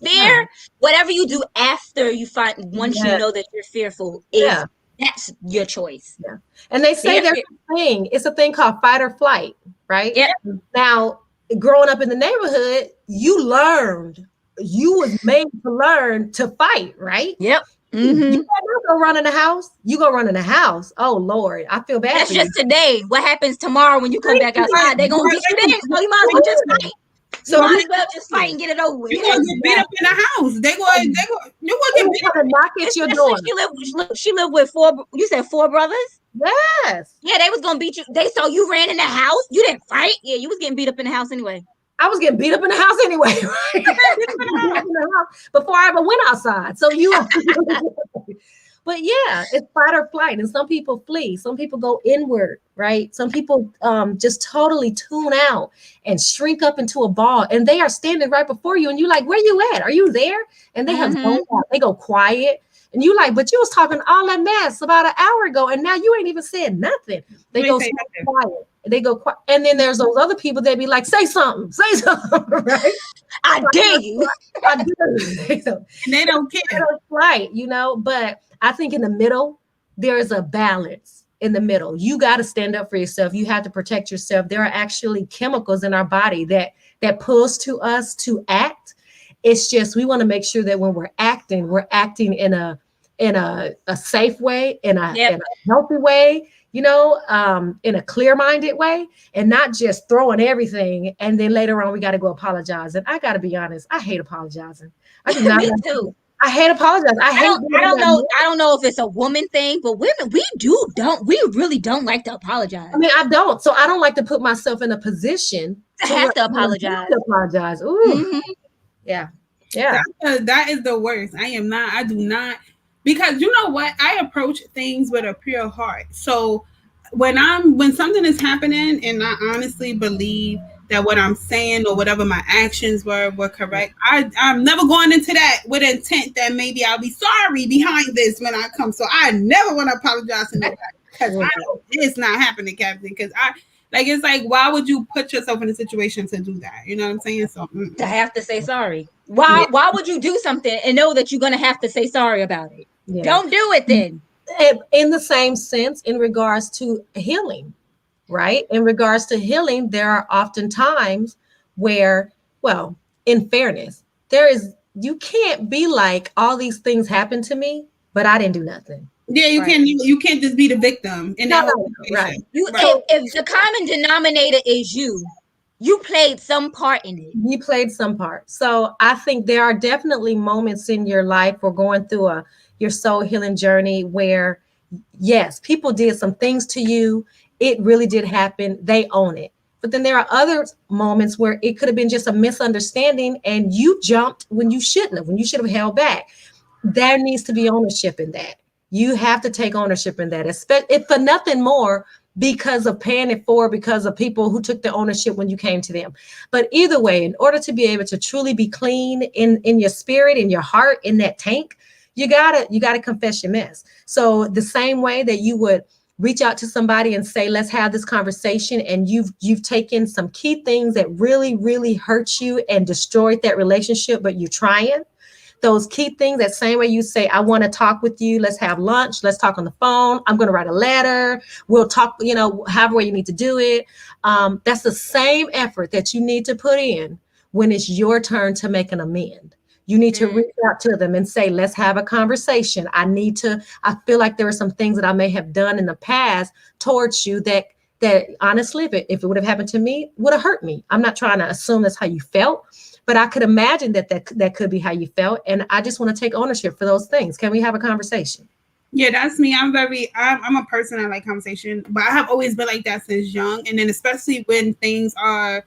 Fear, whatever you do after you find, once you know that you're fearful, that's your choice. Yeah. And they say there's a thing. It's a thing called fight or flight, right? Yeah. Now, growing up in the neighborhood, you was made to learn to fight, right? Yep. Mm-hmm. You go run in the house. You go run in the house. Oh Lord, I feel bad. That's just today. What happens tomorrow when you come back outside? They're gonna get you there. So you might as well just fight. So you might as well just fight and get it over with. You gonna get beat up in the house. You gonna get beat up. Knock at your door. She lived with four. You said 4 brothers. Yes. Yeah, they was gonna beat you. They saw you ran in the house. You didn't fight. Yeah, you was getting beat up in the house anyway. I was getting beat up in the house anyway, right? Before I ever went outside. So but yeah, it's fight or flight. And some people flee. Some people go inward, right? Some people just totally tune out and shrink up into a ball. And they are standing right before you. And you're like, where you at? Are you there? And they have they go quiet. And you like, but you was talking all that mess about an hour ago. And now you ain't even said nothing. They go quiet. They go quiet. And then there's those other people that be like, say something, right? I dare you. I dare you. And they don't care. Right, but I think in the middle, there is a balance in the middle. You got to stand up for yourself. You have to protect yourself. There are actually chemicals in our body that pulls to us to act. It's just, we want to make sure that when we're acting in a safe way, in a healthy way, in a clear-minded way, and not just throwing everything. And then later on, we got to go apologize. And I got to be honest, I hate apologizing. I do not. Me too. I hate apologizing. I don't know if it's a woman thing, but women, we really don't like to apologize. I mean, I don't. So I don't like to put myself in a position to have to apologize. Ooh. Mm-hmm. Yeah. That is the worst. I do not, because you know what? I approach things with a pure heart. So when something is happening and I honestly believe that what I'm saying or whatever my actions were correct, I'm never going into that with intent that maybe I'll be sorry behind this when I come. So I never want to apologize to nobody, because it's not happening, Captain. Because it's like, why would you put yourself in a situation to do that? You know what I'm saying? So to have to say sorry. Why would you do something and know that you're going to have to say sorry about it? Yeah. Don't do it then. In the same sense, in regards to healing, right? In regards to healing, there are often times where, well, in fairness, you can't be like, all these things happened to me, but I didn't do nothing. Yeah, you can't just be the victim in that whole situation. Right. If the common denominator is you played some part in it. You played some part. So I think there are definitely moments in your life or going through your soul healing journey where, yes, people did some things to you. It really did happen. They own it. But then there are other moments where it could have been just a misunderstanding and you jumped when you shouldn't have, when you should have held back. There needs to be ownership in that. You have to take ownership in that, if for nothing more, because of paying it forward, because of people who took the ownership when you came to them. But either way, in order to be able to truly be clean in your spirit, in your heart, in that tank, you gotta confess your mess. So the same way that you would reach out to somebody and say, let's have this conversation, and you've taken some key things that really, really hurt you and destroyed that relationship, but you're trying. Those key things, that same way you say, I want to talk with you. Let's have lunch. Let's talk on the phone. I'm going to write a letter. We'll talk, however way you need to do it. That's the same effort that you need to put in when it's your turn to make an amend. You need to reach out to them and say, let's have a conversation. I feel like there are some things that I may have done in the past towards you that honestly, if it would have happened to me, would have hurt me. I'm not trying to assume that's how you felt, but I could imagine that could be how you felt. And I just want to take ownership for those things. Can we have a conversation? Yeah, that's me. I'm a person that like conversation, but I have always been like that since young. And then especially when things are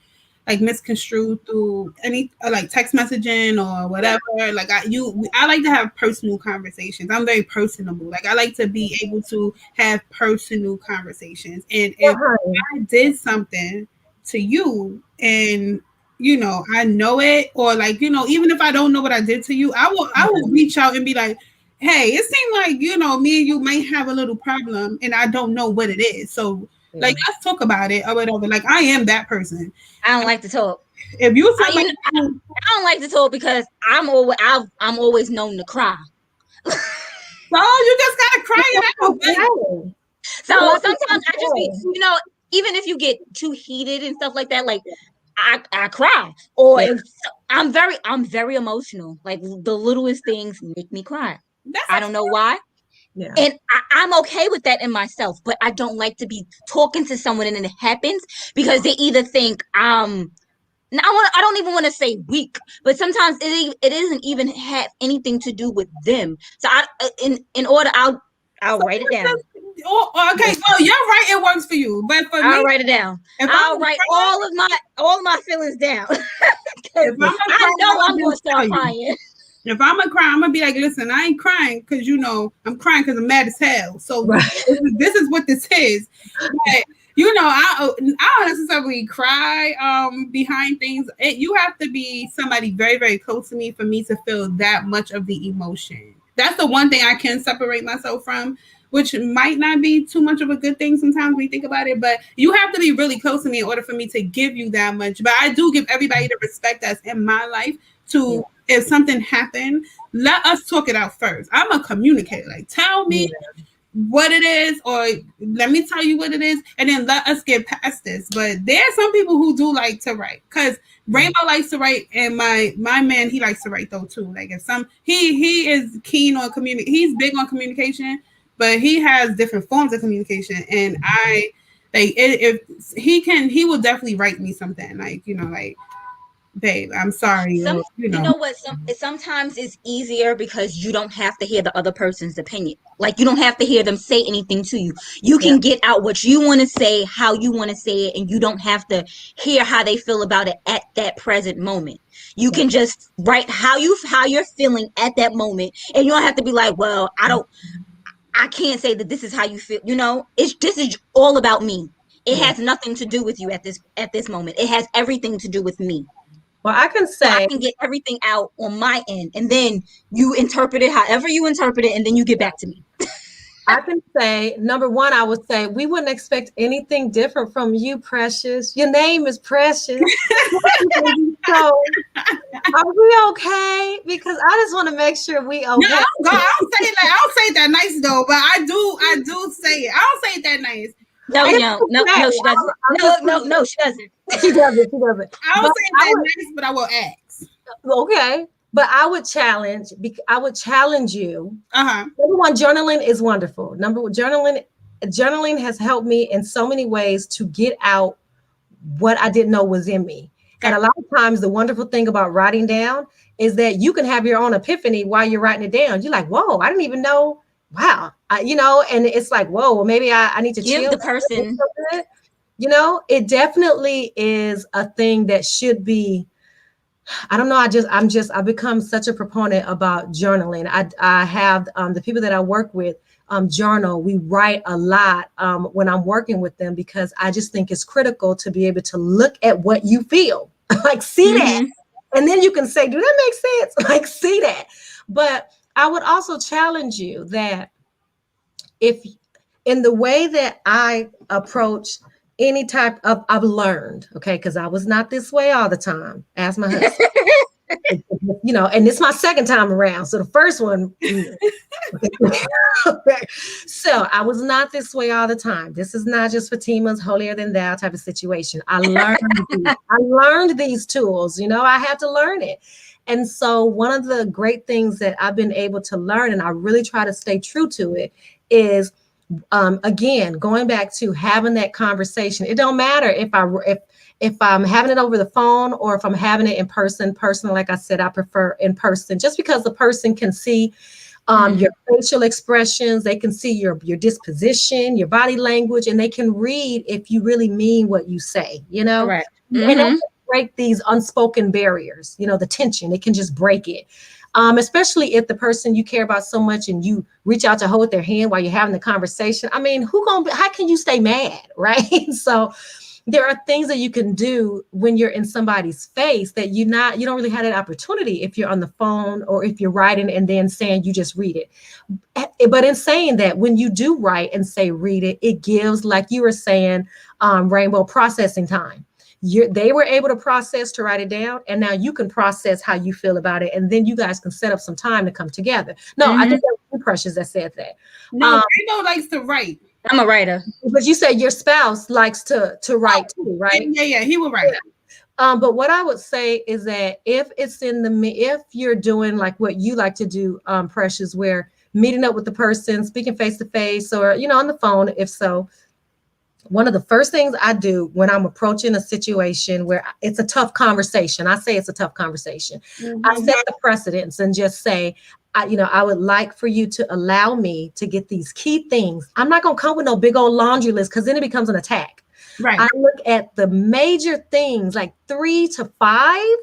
like misconstrued through any like text messaging or whatever. Like I like to have personal conversations. I'm very personable. Like I like to be able to have personal conversations. And if I did something to you and I know it, or like, even if I don't know what I did to you, I will reach out and be like, hey, it seemed like, me and you might have a little problem and I don't know what it is. So like, let's talk about it or whatever. Like, I am that person. I don't like to talk. If you say I don't like to talk because I'm always known to cry. So you just gotta cry it out. So sometimes I just be, even if you get too heated and stuff like that, like I cry. Or if I'm very emotional. Like the littlest things make me cry. I don't know why. Yeah. And I'm okay with that in myself, but I don't like to be talking to someone and it happens because they either think I don't even want to say weak, but sometimes it isn't even have anything to do with them. So I'll write it down. Okay, well, you're right. It works for you, but for I'll me, write it down. I'll write all of my feelings down. I know I'm gonna start crying. If I'm gonna cry, I'm gonna be like, listen, I ain't crying because I'm crying because I'm mad as hell. So this is what this is. But I don't necessarily cry behind things. You have to be somebody very, very close to me for me to feel that much of the emotion. That's the one thing I can separate myself from, which might not be too much of a good thing sometimes when you think about it, but you have to be really close to me in order for me to give you that much. But I do give everybody the respect that's in my life to, if something happened, let us talk it out first. I'm a communicator. Like, tell me what it is, or let me tell you what it is, and then let us get past this. But there are some people who do like to write, because Rainbow likes to write, and my man, he likes to write though too. Like if he is keen on he's big on communication, but he has different forms of communication, and I like if he will definitely write me something like like, babe, I'm sorry. You know what? Sometimes it's easier because you don't have to hear the other person's opinion. Like you don't have to hear them say anything to you. You can get out what you want to say, how you want to say it, and you don't have to hear how they feel about it at that present moment. You can just write how you're feeling at that moment, and you don't have to be like, well, I can't say that this is how you feel. This is all about me. It has nothing to do with you at this moment. It has everything to do with me. Well, I can say I can get everything out on my end, and then you interpret it however you interpret it, and then you get back to me. I can say, number one, I would say we wouldn't expect anything different from you, Precious. Your name is Precious. So, are we okay? Because I just want to make sure we okay. No, I don't say that nice though, but I do say it. I don't say it that nice. No, she doesn't. No, she doesn't. She doesn't. I don't say that nice, but I will ask. Okay. But I would challenge you. Number one, journaling is wonderful. Journaling has helped me in so many ways to get out what I didn't know was in me. And a lot of times the wonderful thing about writing down is that you can have your own epiphany while you're writing it down. You're like, whoa, I didn't even know. Wow. And it's like, whoa, well, maybe I need to give the person. It definitely is a thing that should be. I don't know. I've become such a proponent about journaling. I have the people that I work with journal. We write a lot when I'm working with them because I just think it's critical to be able to look at what you feel, like see that, and then you can say, "Do that make sense?" Like see that. But I would also challenge you that if in the way that I approach any type of, I've learned, okay, because I was not this way all the time. Ask my husband. And it's my second time around. So the first one, so I was not this way all the time. This is not just Fatima's holier than thou type of situation. I learned these tools, I have to learn it. And so one of the great things that I've been able to learn, and I really try to stay true to it, is again, going back to having that conversation. It don't matter if I'm having it over the phone or if I'm having it in person. Personally, like I said, I prefer in person, just because the person can see your facial expressions, they can see your disposition, your body language, and they can read if you really mean what you say, you know. Right. And they can break these unspoken barriers, you know, the tension. They can just break it. Especially if the person you care about so much and you reach out to hold their hand while you're having the conversation. I mean, how can you stay mad, right? So there are things that you can do when you're in somebody's face that you don't really have that opportunity if you're on the phone or if you're writing and then saying you just read it. But in saying that, when you do write and say read it, it gives, like you were saying, Rainbow, processing time. They were able to process to write it down, and now you can process how you feel about it, and then you guys can set up some time to come together. No, I think that was you, Precious, that said that. No, Rainbow likes to write. I'm a writer. But you said your spouse likes to write too, right? Yeah, he will write. But what I would say is that if you're doing like what you like to do, Precious, where meeting up with the person, speaking face to face, or on the phone, if so. One of the first things I do when I'm approaching a situation where it's a tough conversation, I say it's a tough conversation. I set the precedence and just say, I would like for you to allow me to get these key things. I'm not going to come with no big old laundry list because then it becomes an attack. Right. I look at the major things, like 3 to 5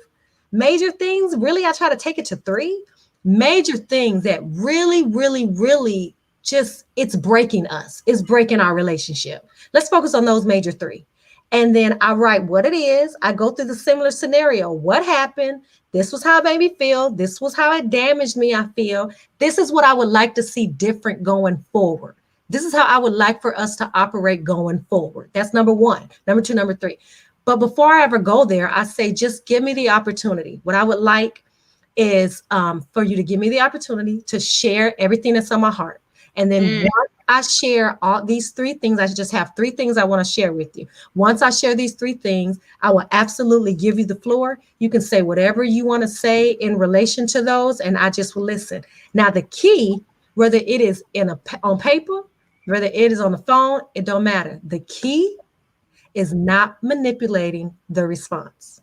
major things. Really, I try to take it to 3 major things that really, really, really just, it's breaking us. It's breaking our relationship. Let's focus on those major 3. And then I write what it is. I go through the similar scenario. What happened? This was how it made me feel. This was how it damaged me, I feel. This is what I would like to see different going forward. This is how I would like for us to operate going forward. That's number 1. Number 2, number 3. But before I ever go there, I say, just give me the opportunity. What I would like is for you to give me the opportunity to share everything that's on my heart. And then once I share all these 3 things, I just have 3 things I want to share with you. Once I share these 3 things, I will absolutely give you the floor. You can say whatever you want to say in relation to those, and I just will listen. Now, the key, whether it is on paper, whether it is on the phone, it don't matter. The key is not manipulating the response.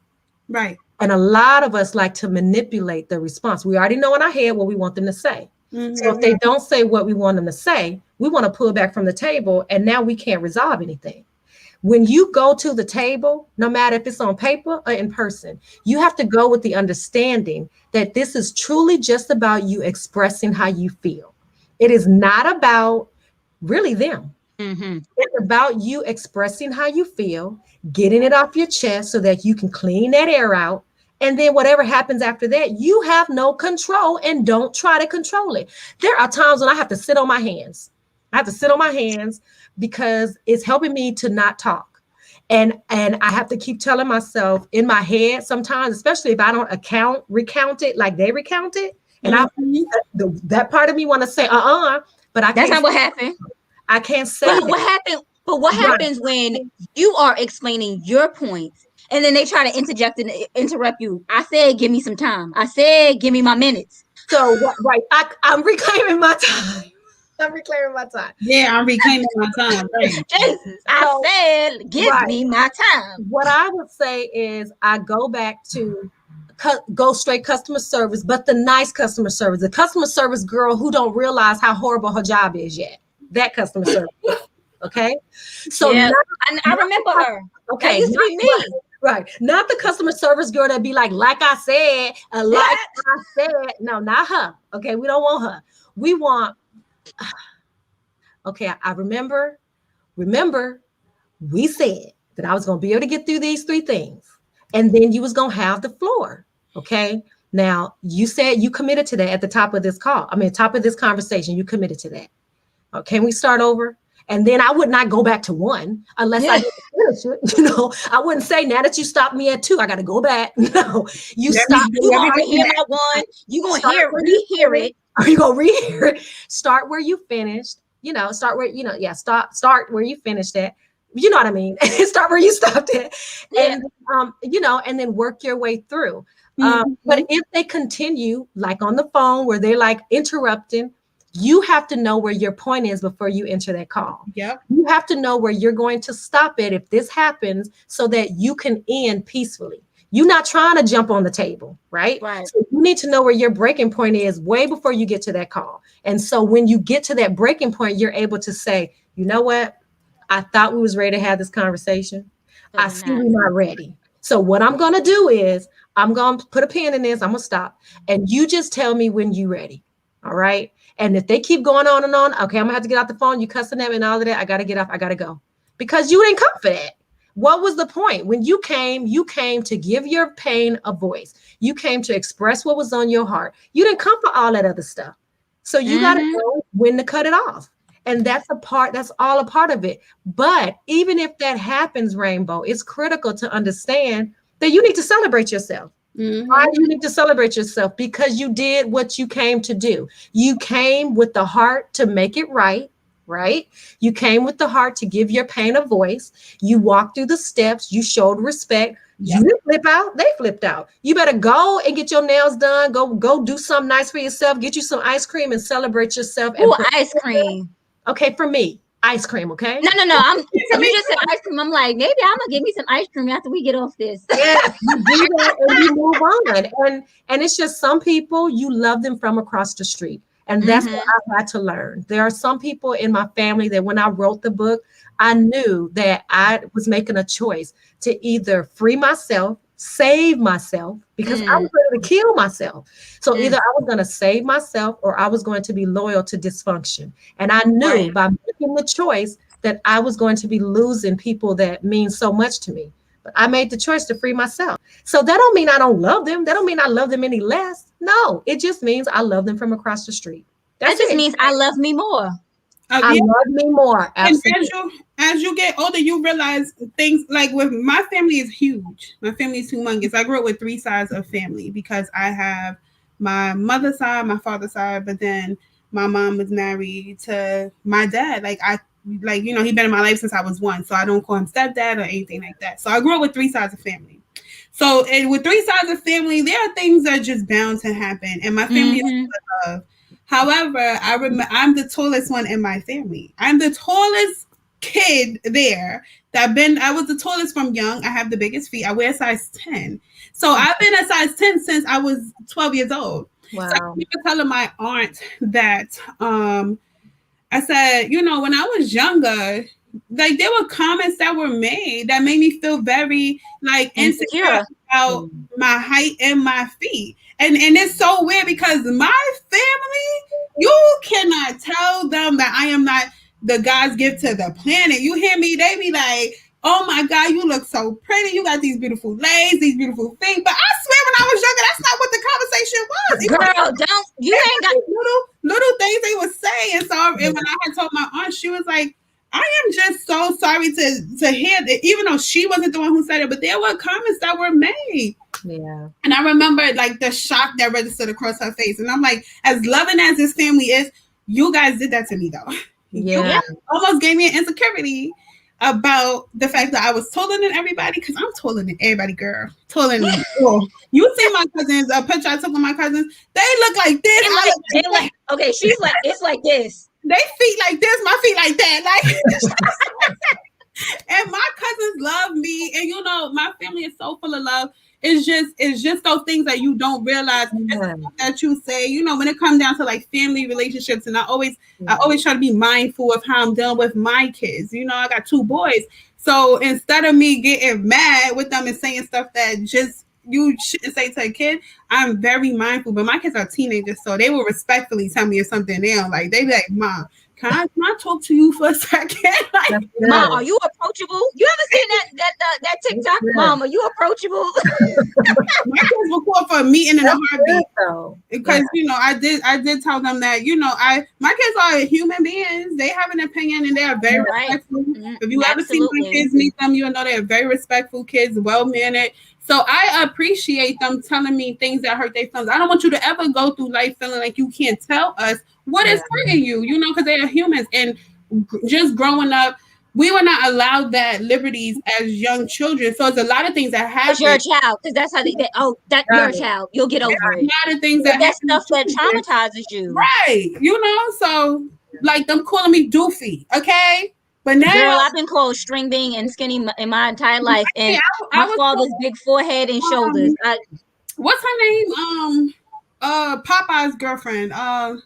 Right. And a lot of us like to manipulate the response. We already know in our head what we want them to say. So if they don't say what we want them to say, we want to pull back from the table, and now we can't resolve anything. When you go to the table, no matter if it's on paper or in person, you have to go with the understanding that this is truly just about you expressing how you feel. It is not about really them. It's about you expressing how you feel, getting it off your chest so that you can clean that air out. And then whatever happens after that, you have no control, and don't try to control it. There are times when I have to sit on my hands. I have to sit on my hands because it's helping me to not talk. And I have to keep telling myself in my head sometimes, especially if I don't recount it like they recount it. And that part of me want to say, but I can't. That's not what happened. I can't say But what happened? But what happens when you are explaining your points and then they try to interrupt you? I said, give me some time. I said, give me my minutes. So I'm reclaiming my time. I'm reclaiming my time. Yeah, I'm reclaiming my time. Right. Jesus, I said, give me my time. What I would say is I go back to go straight customer service, but the nice customer service, the customer service girl who don't realize how horrible her job is yet. That customer service. Okay. So I remember her. Okay. That used to be me. Right. Not the customer service girl that be like I said, I said. No, not her. Okay. We don't want her. We want, okay. I remember we said that I was going to be able to get through these 3 things. And then you was going to have the floor. Okay. Now you said you committed to that at the top of this call. I mean, top of this conversation, you committed to that. Can we start over? And then I would not go back to 1 unless I didn't finish it. I wouldn't say, now that you stopped me at 2, I got to go back. No, you stop. You gonna hear my 1. You gonna rehear it. Are you gonna rehear it? Start where you finished. Start where start where you finished at. You know what I mean? Start where you stopped at, and and then work your way through. But if they continue, like on the phone where they're like interrupting, you have to know where your point is before you enter that call. Yep. You have to know where you're going to stop it if this happens so that you can end peacefully. You're not trying to jump on the table, right? Right. So you need to know where your breaking point is way before you get to that call. And so when you get to that breaking point, you're able to say, you know what? I thought we was ready to have this conversation. But I we're see not. we're not ready. So what I'm going to do is I'm going to put a pin in this. I'm going to stop. And you just tell me when you're ready. All right. And if they keep going on and on, okay, I'm going to have to get out the phone. You cussing them and all of that. I got to get off. I got to go. Because you didn't come for that. What was the point? When you came to give your pain a voice. You came to express what was on your heart. You didn't come for all that other stuff. So you got to know when to cut it off. And that's all a part of it. But even if that happens, Rainbow, it's critical to understand that you need to celebrate yourself. Why do you need to celebrate yourself? Because you did what you came to do. You came with the heart to make it right? You came with the heart to give your pain a voice. You walked through the steps. You showed respect. You didn't flip out. They flipped out. You better go and get your nails done. Go do something nice for yourself. Get you some ice cream and celebrate yourself. Ooh, ice cream. Okay, for me, ice cream, okay? No. You just said ice cream. I'm like, maybe I'm gonna give me some ice cream after we get off this. Yes, you do that and you move on. And it's just some people, you love them from across the street. And that's what I've had to learn. There are some people in my family that when I wrote the book, I knew that I was making a choice to either free myself, save myself, because I was ready to kill myself. So either I was going to save myself or I was going to be loyal to dysfunction. And I knew by making the choice that I was going to be losing people that mean so much to me. But I made the choice to free myself. So that don't mean I don't love them. That don't mean I love them any less. No, it just means I love them from across the street. That just means I love me more. I love me more. Absolutely. And as you get older, you realize things like with my family is huge. My family is humongous. I grew up with 3 sides of family because I have my mother's side, my father's side, but then my mom was married to my dad. He's been in my life since I was 1, so I don't call him stepdad or anything like that. So I grew up with 3 sides of family. So with 3 sides of family, there are things that are just bound to happen, and my family is full of love. However, I'm the tallest one in my family. I'm the tallest kid there. I was the tallest from young. I have the biggest feet. I wear size 10. So I've been a size 10 since I was 12 years old. Wow. So I keep telling my aunt that I said, when I was younger, like there were comments that were made that made me feel very insecure about my height and my feet. And it's so weird because my family, you cannot tell them that I am not the God's gift to the planet. You hear me? They be like, oh my God, you look so pretty. You got these beautiful legs, these beautiful feet. But I swear when I was younger, that's not what the conversation was. Girl, you ain't got little things they would say. And so and when I had told my aunt, she was like, I am just so sorry to hear that, even though she wasn't the one who said it, but there were comments that were made. Yeah. And I remember the shock that registered across her face. And I'm like, as loving as this family is, you guys did that to me though. Yeah. You almost gave me an insecurity about the fact that I was taller than everybody, because I'm taller than everybody, girl. Taller than you see my cousins, a picture I took with my cousins, they look like this. Okay, she's like, it's like this. They feet like this, my feet like that. And my cousins love me. And my family is so full of love. It's just those things that you don't realize that you say, when it comes down to family relationships. And I always try to be mindful of how I'm dealing with my kids. I got 2 boys. So instead of me getting mad with them and saying stuff that just you shouldn't say to a kid, I'm very mindful. But my kids are teenagers, so they will respectfully tell me something now. Like they be like, Mom, can I talk to you for a second? Mom, are you approachable? You ever seen that TikTok? Mom, are you approachable? My kids will call for a meeting in a heartbeat. Because I did tell them that my kids are human beings. They have an opinion and they are very respectful. If you ever see my kids meet them, you'll know they're very respectful kids, well mannered. So I appreciate them telling me things that hurt their feelings. I don't want you to ever go through life feeling like you can't tell us what is hurting you, because they are humans. And just growing up we were not allowed that liberties as young children. So it's a lot of things that Because you're a happen. child. Because that's how you're a child. You'll get over A it. lot of things But that that happen stuff to that children. traumatizes you. Right. You know, so like them calling me doofy, okay? But now, Girl, I've been called string bean and skinny in my entire life. And I my was father's told, big forehead and shoulders. what's her name? Popeye's girlfriend. Olive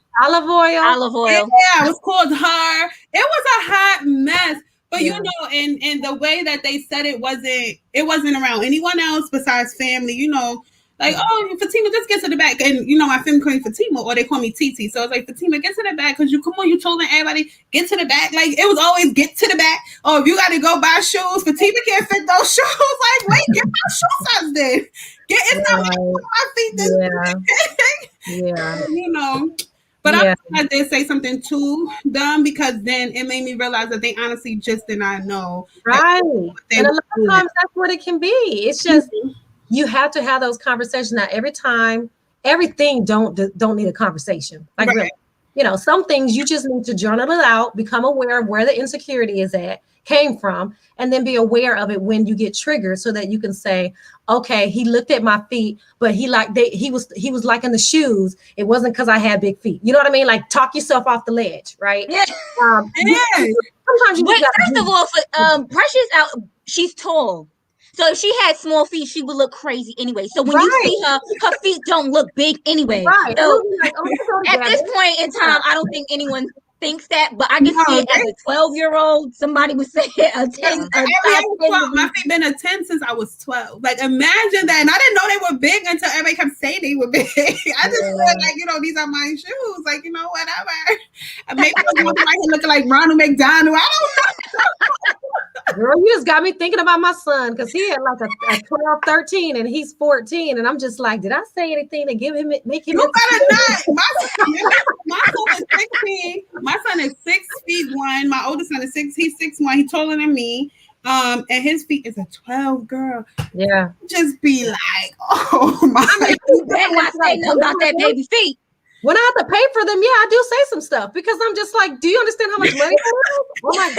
oil. Olive oil. Yeah, it was called her. It was a hot mess. But Yeah. you know, and the way that they said it wasn't around anyone else besides family, you know. Like, oh, Fatima, just get to the back. And, you know, my family call me Fatima, or they call me Titi. So it's like, Fatima, get to the back, because you told everybody, get to the back. Like, it was always get to the back. Oh, if you got to go buy shoes, Fatima can't fit those shoes. Like, wait, get my shoe size then. It's not my feet this Yeah. you know. But I did say something too dumb, because then it made me realize that they honestly just did not know. Right. And a lot of times that's what it can be. It's just, you have to have those conversations. Now, everything don't need a conversation. Like, right. Really, you know, some things you just need to journal it out, become aware of where the insecurity came from, and then be aware of it when you get triggered, so that you can say, okay, he looked at my feet, but he was liking the shoes. It wasn't because I had big feet. You know what I mean? Like, talk yourself off the ledge, right? Yeah. Sometimes you first of all, for Precious out, she's tall. So if she had small feet, she would look crazy anyway. So when you see her feet don't look big anyway. Right. So like, at this point in time, I don't think anyone thinks that, but I can see it as a 12-year-old. Somebody would say a 10. My feet been a 10 since I was 12. Like, imagine that. And I didn't know they were big until everybody kept saying they were big. I just felt like, you know, these are my shoes. Like, you know, whatever. Maybe I was looking like Ronald McDonald. I don't know. Girl, you just got me thinking about my son, because he had like a 12, 13, and he's 14. And I'm just like, did I say anything to make him? You better not. My son is 16. My son is 6'1". My oldest son is 6. He's 6'1". He's taller than me. And his feet is a 12, girl. Yeah. Just be like, oh my. You better not say nothing about that baby feet. When I have to pay for them, I do say some stuff, because I'm just like, do you understand how much money that is? Oh my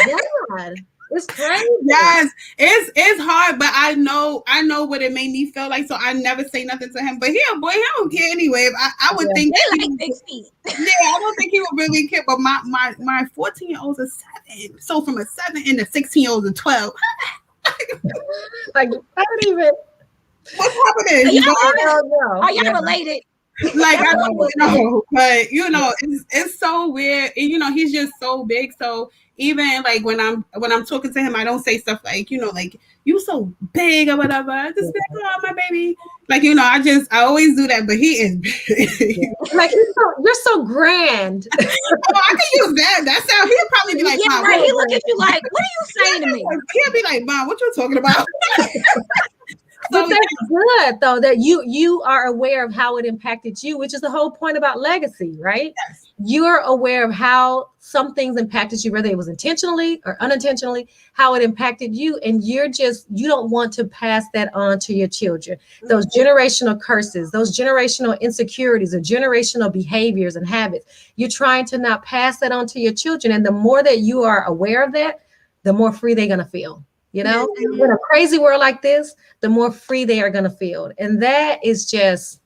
God. It's crazy. Yes, it's hard, but I know what it made me feel like, so I never say nothing to him. But he a boy, he don't care anyway. I would think they like big feet. Yeah, I don't think he would really care. But my 14-year-old's a 7, so from a 7 and a 16-year-old to 12. Like, I don't even. What's happening? Are y'all related? Like, I don't know, but you know, it's so weird. And you know, he's just so big. So even like when I'm talking to him, I don't say stuff like, you know, like, you so big or whatever. I just say, oh, my baby. Like, you know, I always do that, but he is big. Like, you're so grand. Oh, I can use that. That's how he'll probably be like, yeah, right. He look at you like, what are you saying to me? He'll be like, Mom, what you talking about? But that's good, though, that you are aware of how it impacted you, which is the whole point about legacy, right? Yes. You're aware of how some things impacted you, whether it was intentionally or unintentionally, how it impacted you. And you don't want to pass that on to your children. Those generational curses, those generational insecurities, or generational behaviors and habits, you're trying to not pass that on to your children. And the more that you are aware of that, the more free they're going to feel. You know, in a crazy world like this, the more free they are going to feel. And that is just,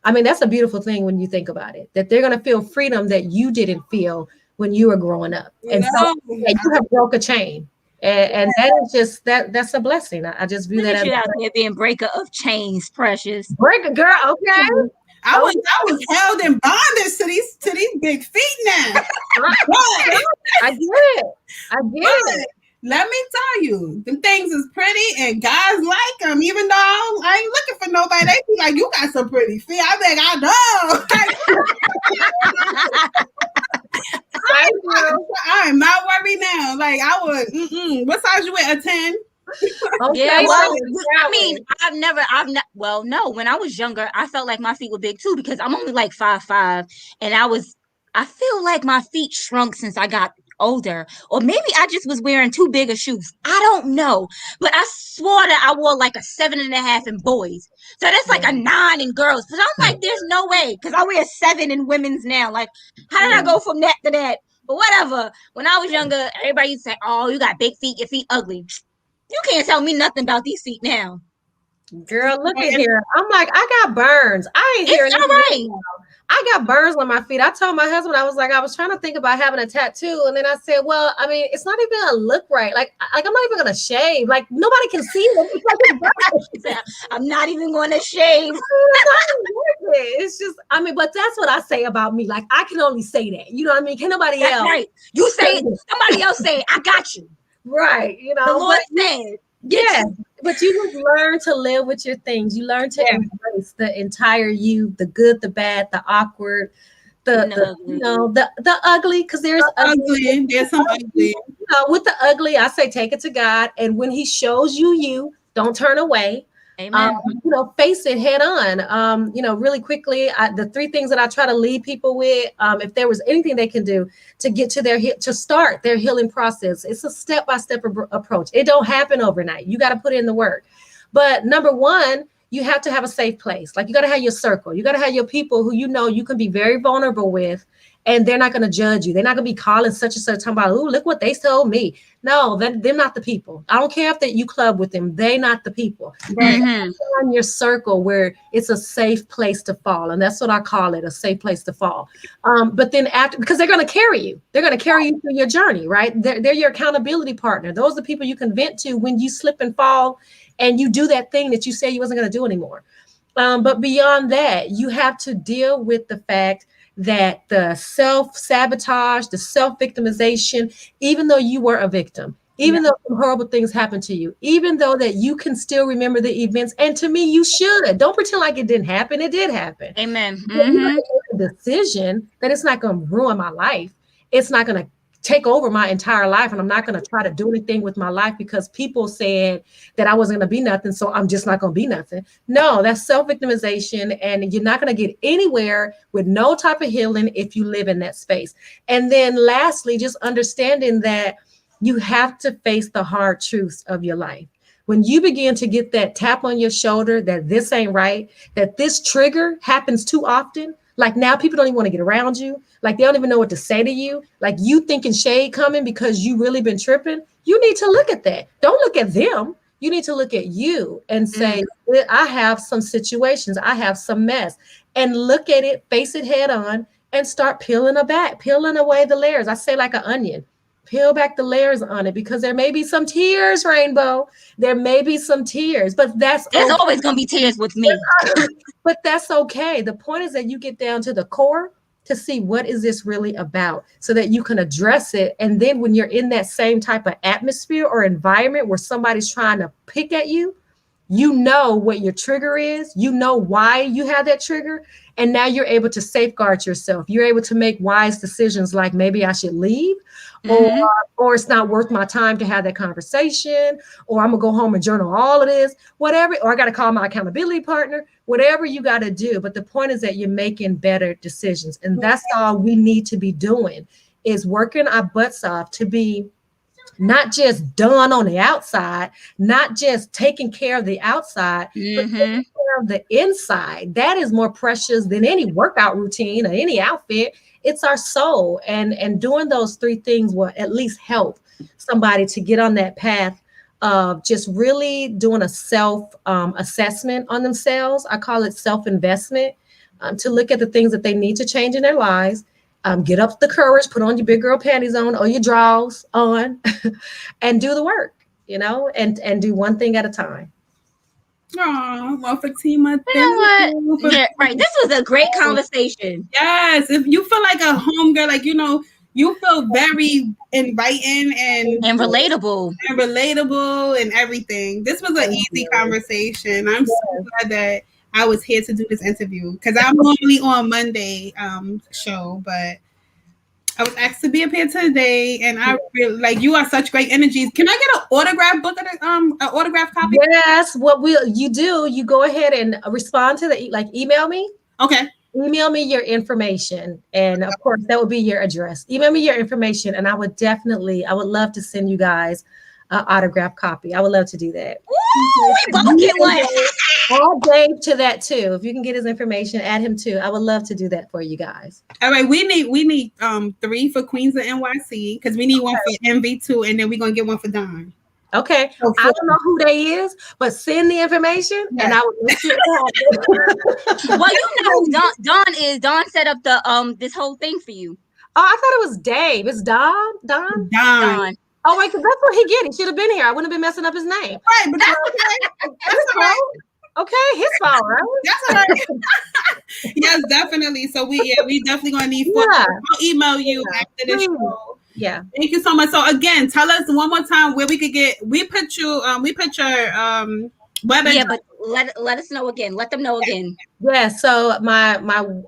I mean, that's a beautiful thing when you think about it, that they're going to feel freedom that you didn't feel when you were growing up. And so you have broke a chain. And that is just, that's a blessing. I just view that as you out there being breaker of chains, Precious. Breaker, girl, okay. I was held in bondage to these big feet now. I get it. Let me tell you, them things is pretty, and guys like them. Even though I ain't looking for nobody, they be like, "You got some pretty feet." I think I know. I am not worried now. Like, I would. What size you wear? A 10? Okay, yeah, well, I mean, no. When I was younger, I felt like my feet were big too, because I'm only like 5'5", and I feel like my feet shrunk since I got older, or maybe I just was wearing too big of shoes. I don't know, but I swore that I wore like a 7.5 in boys, so that's like a 9 in girls. But I'm like, there's no way, because I wear 7 in women's now. Like, how did I go from that to that? But whatever. When I was younger, everybody used to say, "Oh, you got big feet. Your feet ugly." You can't tell me nothing about these feet now. Girl, look at here. I'm like, I got burns. I ain't hearing It's all right. I got burns on my feet. I told my husband, I was trying to think about having a tattoo. And then I said, well, I mean, it's not even gonna look right. Like I'm not even gonna shave. Like nobody can see it. It's like I'm not even gonna shave. it's just, I mean, but that's what I say about me. Like I can only say that. You know what I mean? Can nobody That's else? right. You say it, somebody else say it. I got you. Right. You know, The Lord said. Yeah, but you just learn to live with your things. You learn to embrace the entire you, the good, the bad, the awkward, the ugly, because there's ugly. There's some ugly. You know, with the ugly, I say take it to God, and when He shows you, don't turn away. Amen. You know, face it head on. You know, really quickly, the 3 things that I try to lead people with, if there was anything they can do to get to start their healing process, it's a step-by-step approach. It don't happen overnight. You got to put in the work. But number 1, you have to have a safe place. Like you got to have your circle. You got to have your people who you know you can be very vulnerable with, and they're not going to judge you. They're not going to be calling such and such, talking about, oh, look what they told me. No, they're not the people. I don't care if that you club with them. They're not the people. Mm-hmm. On your circle where it's a safe place to fall. And that's what I call it, a safe place to fall. But then because they're going to carry you. They're going to carry you through your journey, right? They're your accountability partner. Those are the people you can vent to when you slip and fall and you do that thing that you said you wasn't going to do anymore. But beyond that, you have to deal with the fact that the self-sabotage, the self-victimization, even though you were a victim, even though some horrible things happened to you, even though that you can still remember the events, and to me, you should. Don't pretend like it didn't happen. It did happen. Amen. You have to make a decision that it's not going to ruin my life. It's not going to take over my entire life, and I'm not going to try to do anything with my life because people said that I wasn't going to be nothing, so I'm just not going to be nothing. No, that's self-victimization, and you're not going to get anywhere with no type of healing if you live in that space. And then lastly, just understanding that you have to face the hard truths of your life. When you begin to get that tap on your shoulder that this ain't right, that this trigger happens too often, like now people don't even want to get around you. Like they don't even know what to say to you. Like you thinking shade coming because you really been tripping. You need to look at that. Don't look at them. You need to look at you and say, I have some situations. I have some mess. And look at it, face it head on, and start peeling away the layers. I say like an onion. Peel back the layers on it because there may be some tears, Rainbow. There may be some tears, but there's always going to be tears with me. But that's okay. The point is that you get down to the core to see what is this really about so that you can address it. And then when you're in that same type of atmosphere or environment where somebody's trying to pick at you, you know what your trigger is, you know why you have that trigger. And now you're able to safeguard yourself. You're able to make wise decisions like maybe I should leave or it's not worth my time to have that conversation, or I'm gonna go home and journal all of this, whatever, or I got to call my accountability partner, whatever you got to do. But the point is that you're making better decisions. And that's all we need to be doing is working our butts off to be not just done on the outside, not just taking care of the outside, but taking care of the inside. That is more precious than any workout routine or any outfit. It's our soul. And doing those 3 things will at least help somebody to get on that path of just really doing a self assessment on themselves. I call it self-investment, to look at the things that they need to change in their lives. Get up the courage, put on your big girl panties on or your drawers on and do the work, and do one thing at a time. Oh, well, Fatima, you know what? Yeah, right. This was a great conversation. Yes. If you feel like a homegirl, like, you feel very inviting and relatable. And relatable and everything. This was an easy conversation. I'm so glad that I was here to do this interview because I'm normally on Monday show, but I was asked to be up here today, and I really like you are such great energies. Can I get an autograph book, an autograph copy? Yes. What you do? You go ahead and respond to the email me. Okay. Email me your information, and of course that would be your address. Email me your information, and I would love to send you guys an autograph copy. I would love to do that. Ooh, we both get one. Add Dave to that too. If you can get his information, add him too. I would love to do that for you guys. All right, we need 3 for Queens of NYC because we need one for MV2, and then we're gonna get one for Don. Okay. So I don't know who they is, but send the information and I will make sure it happens. Well, you know who Don set up the this whole thing for you. Oh, I thought it was Dave. It's Don? Don? Don. Oh, wait, because that's what he get. He should have been here. I wouldn't have been messing up his name. Right, but that's okay. That's all right. Okay, his fault, right? That's all right. Yes, definitely. So we definitely gonna need photos. I'll email you after this show. Yeah. Thank you so much. So again, tell us one more time where we could get. We put your web address. Yeah, but let us know again. Let them know again. Yeah. So my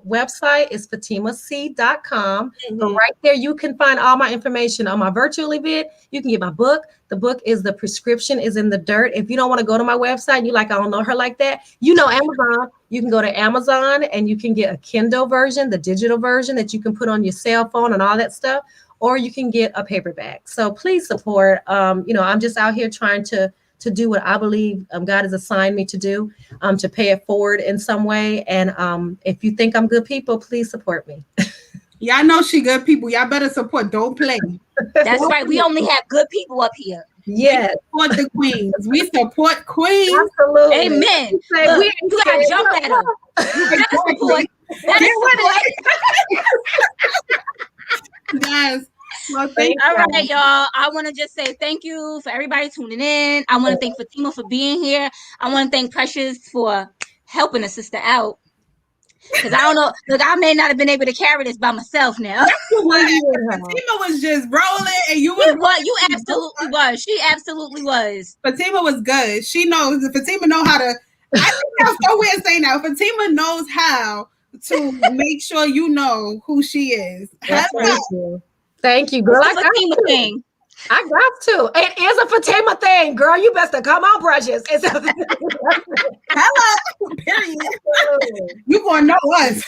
website is fatimac.com. So right there, you can find all my information on my virtual event. You can get my book. The book is The Prescription is in the Dirt. If you don't want to go to my website, you like, I don't know her like that. You know Amazon. You can go to Amazon and you can get a Kindle version, the digital version that you can put on your cell phone and all that stuff. Or you can get a paperback. So please support. I'm just out here trying to do what I believe God has assigned me to do, to pay it forward in some way. And if you think I'm good people, please support me. Y'all know she good people. Y'all better support. Don't play. That's right. We only have good people up here. Yes. We support the queens. We support queens. Absolutely. Amen. Look, you gotta jump at her. You better support. Yes. Well, all right, y'all. I want to just say thank you for everybody tuning in. I want to thank Fatima for being here. I want to thank Precious for helping a sister out. Because I don't know, look, I may not have been able to carry this by myself now. Fatima was just rolling, and you absolutely was. She absolutely was. Fatima was good. She knows. Fatima know how to. I think that's so weird saying that. Fatima knows how to make sure you know who she is. Thank you, girl. It's a Fatima thing. I got to. It is a Fatima thing, girl. You best to come on, Precious. It's hello. Period. You gonna know us.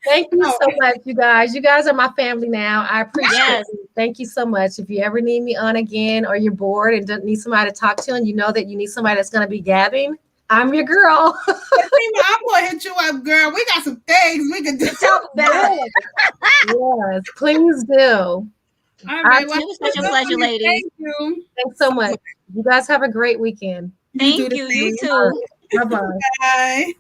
Thank you so much, you guys. You guys are my family now. I appreciate it. Thank you so much. If you ever need me on again, or you're bored and don't need somebody to talk to, and you know that you need somebody that's going to be gabbing, I'm your girl. I'm gonna hit you up, girl. We got some things we can talk about. Yes, please do. All right, it was such a pleasure, ladies. Thank you. Thanks so much. You guys have a great weekend. Thank you. You too. Bye-bye. Bye.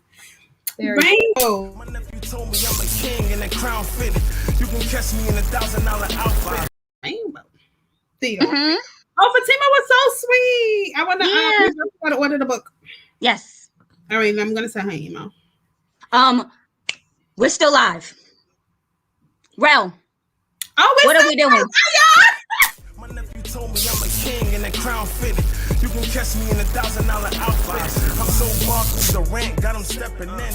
Rainbow. My nephew told me I'm a king and a crown fitted. You can catch me in $1,000 outfit. Rainbow. Oh, Fatima was so sweet. I want to order the book. Yes. All right, I'm gonna send her email. We're still live. Rel. Oh, what are we doing? My nephew told me I'm a king and a crown fitted. You can catch me in $1,000 outfit. I'm so marked, the rent got him stepping in.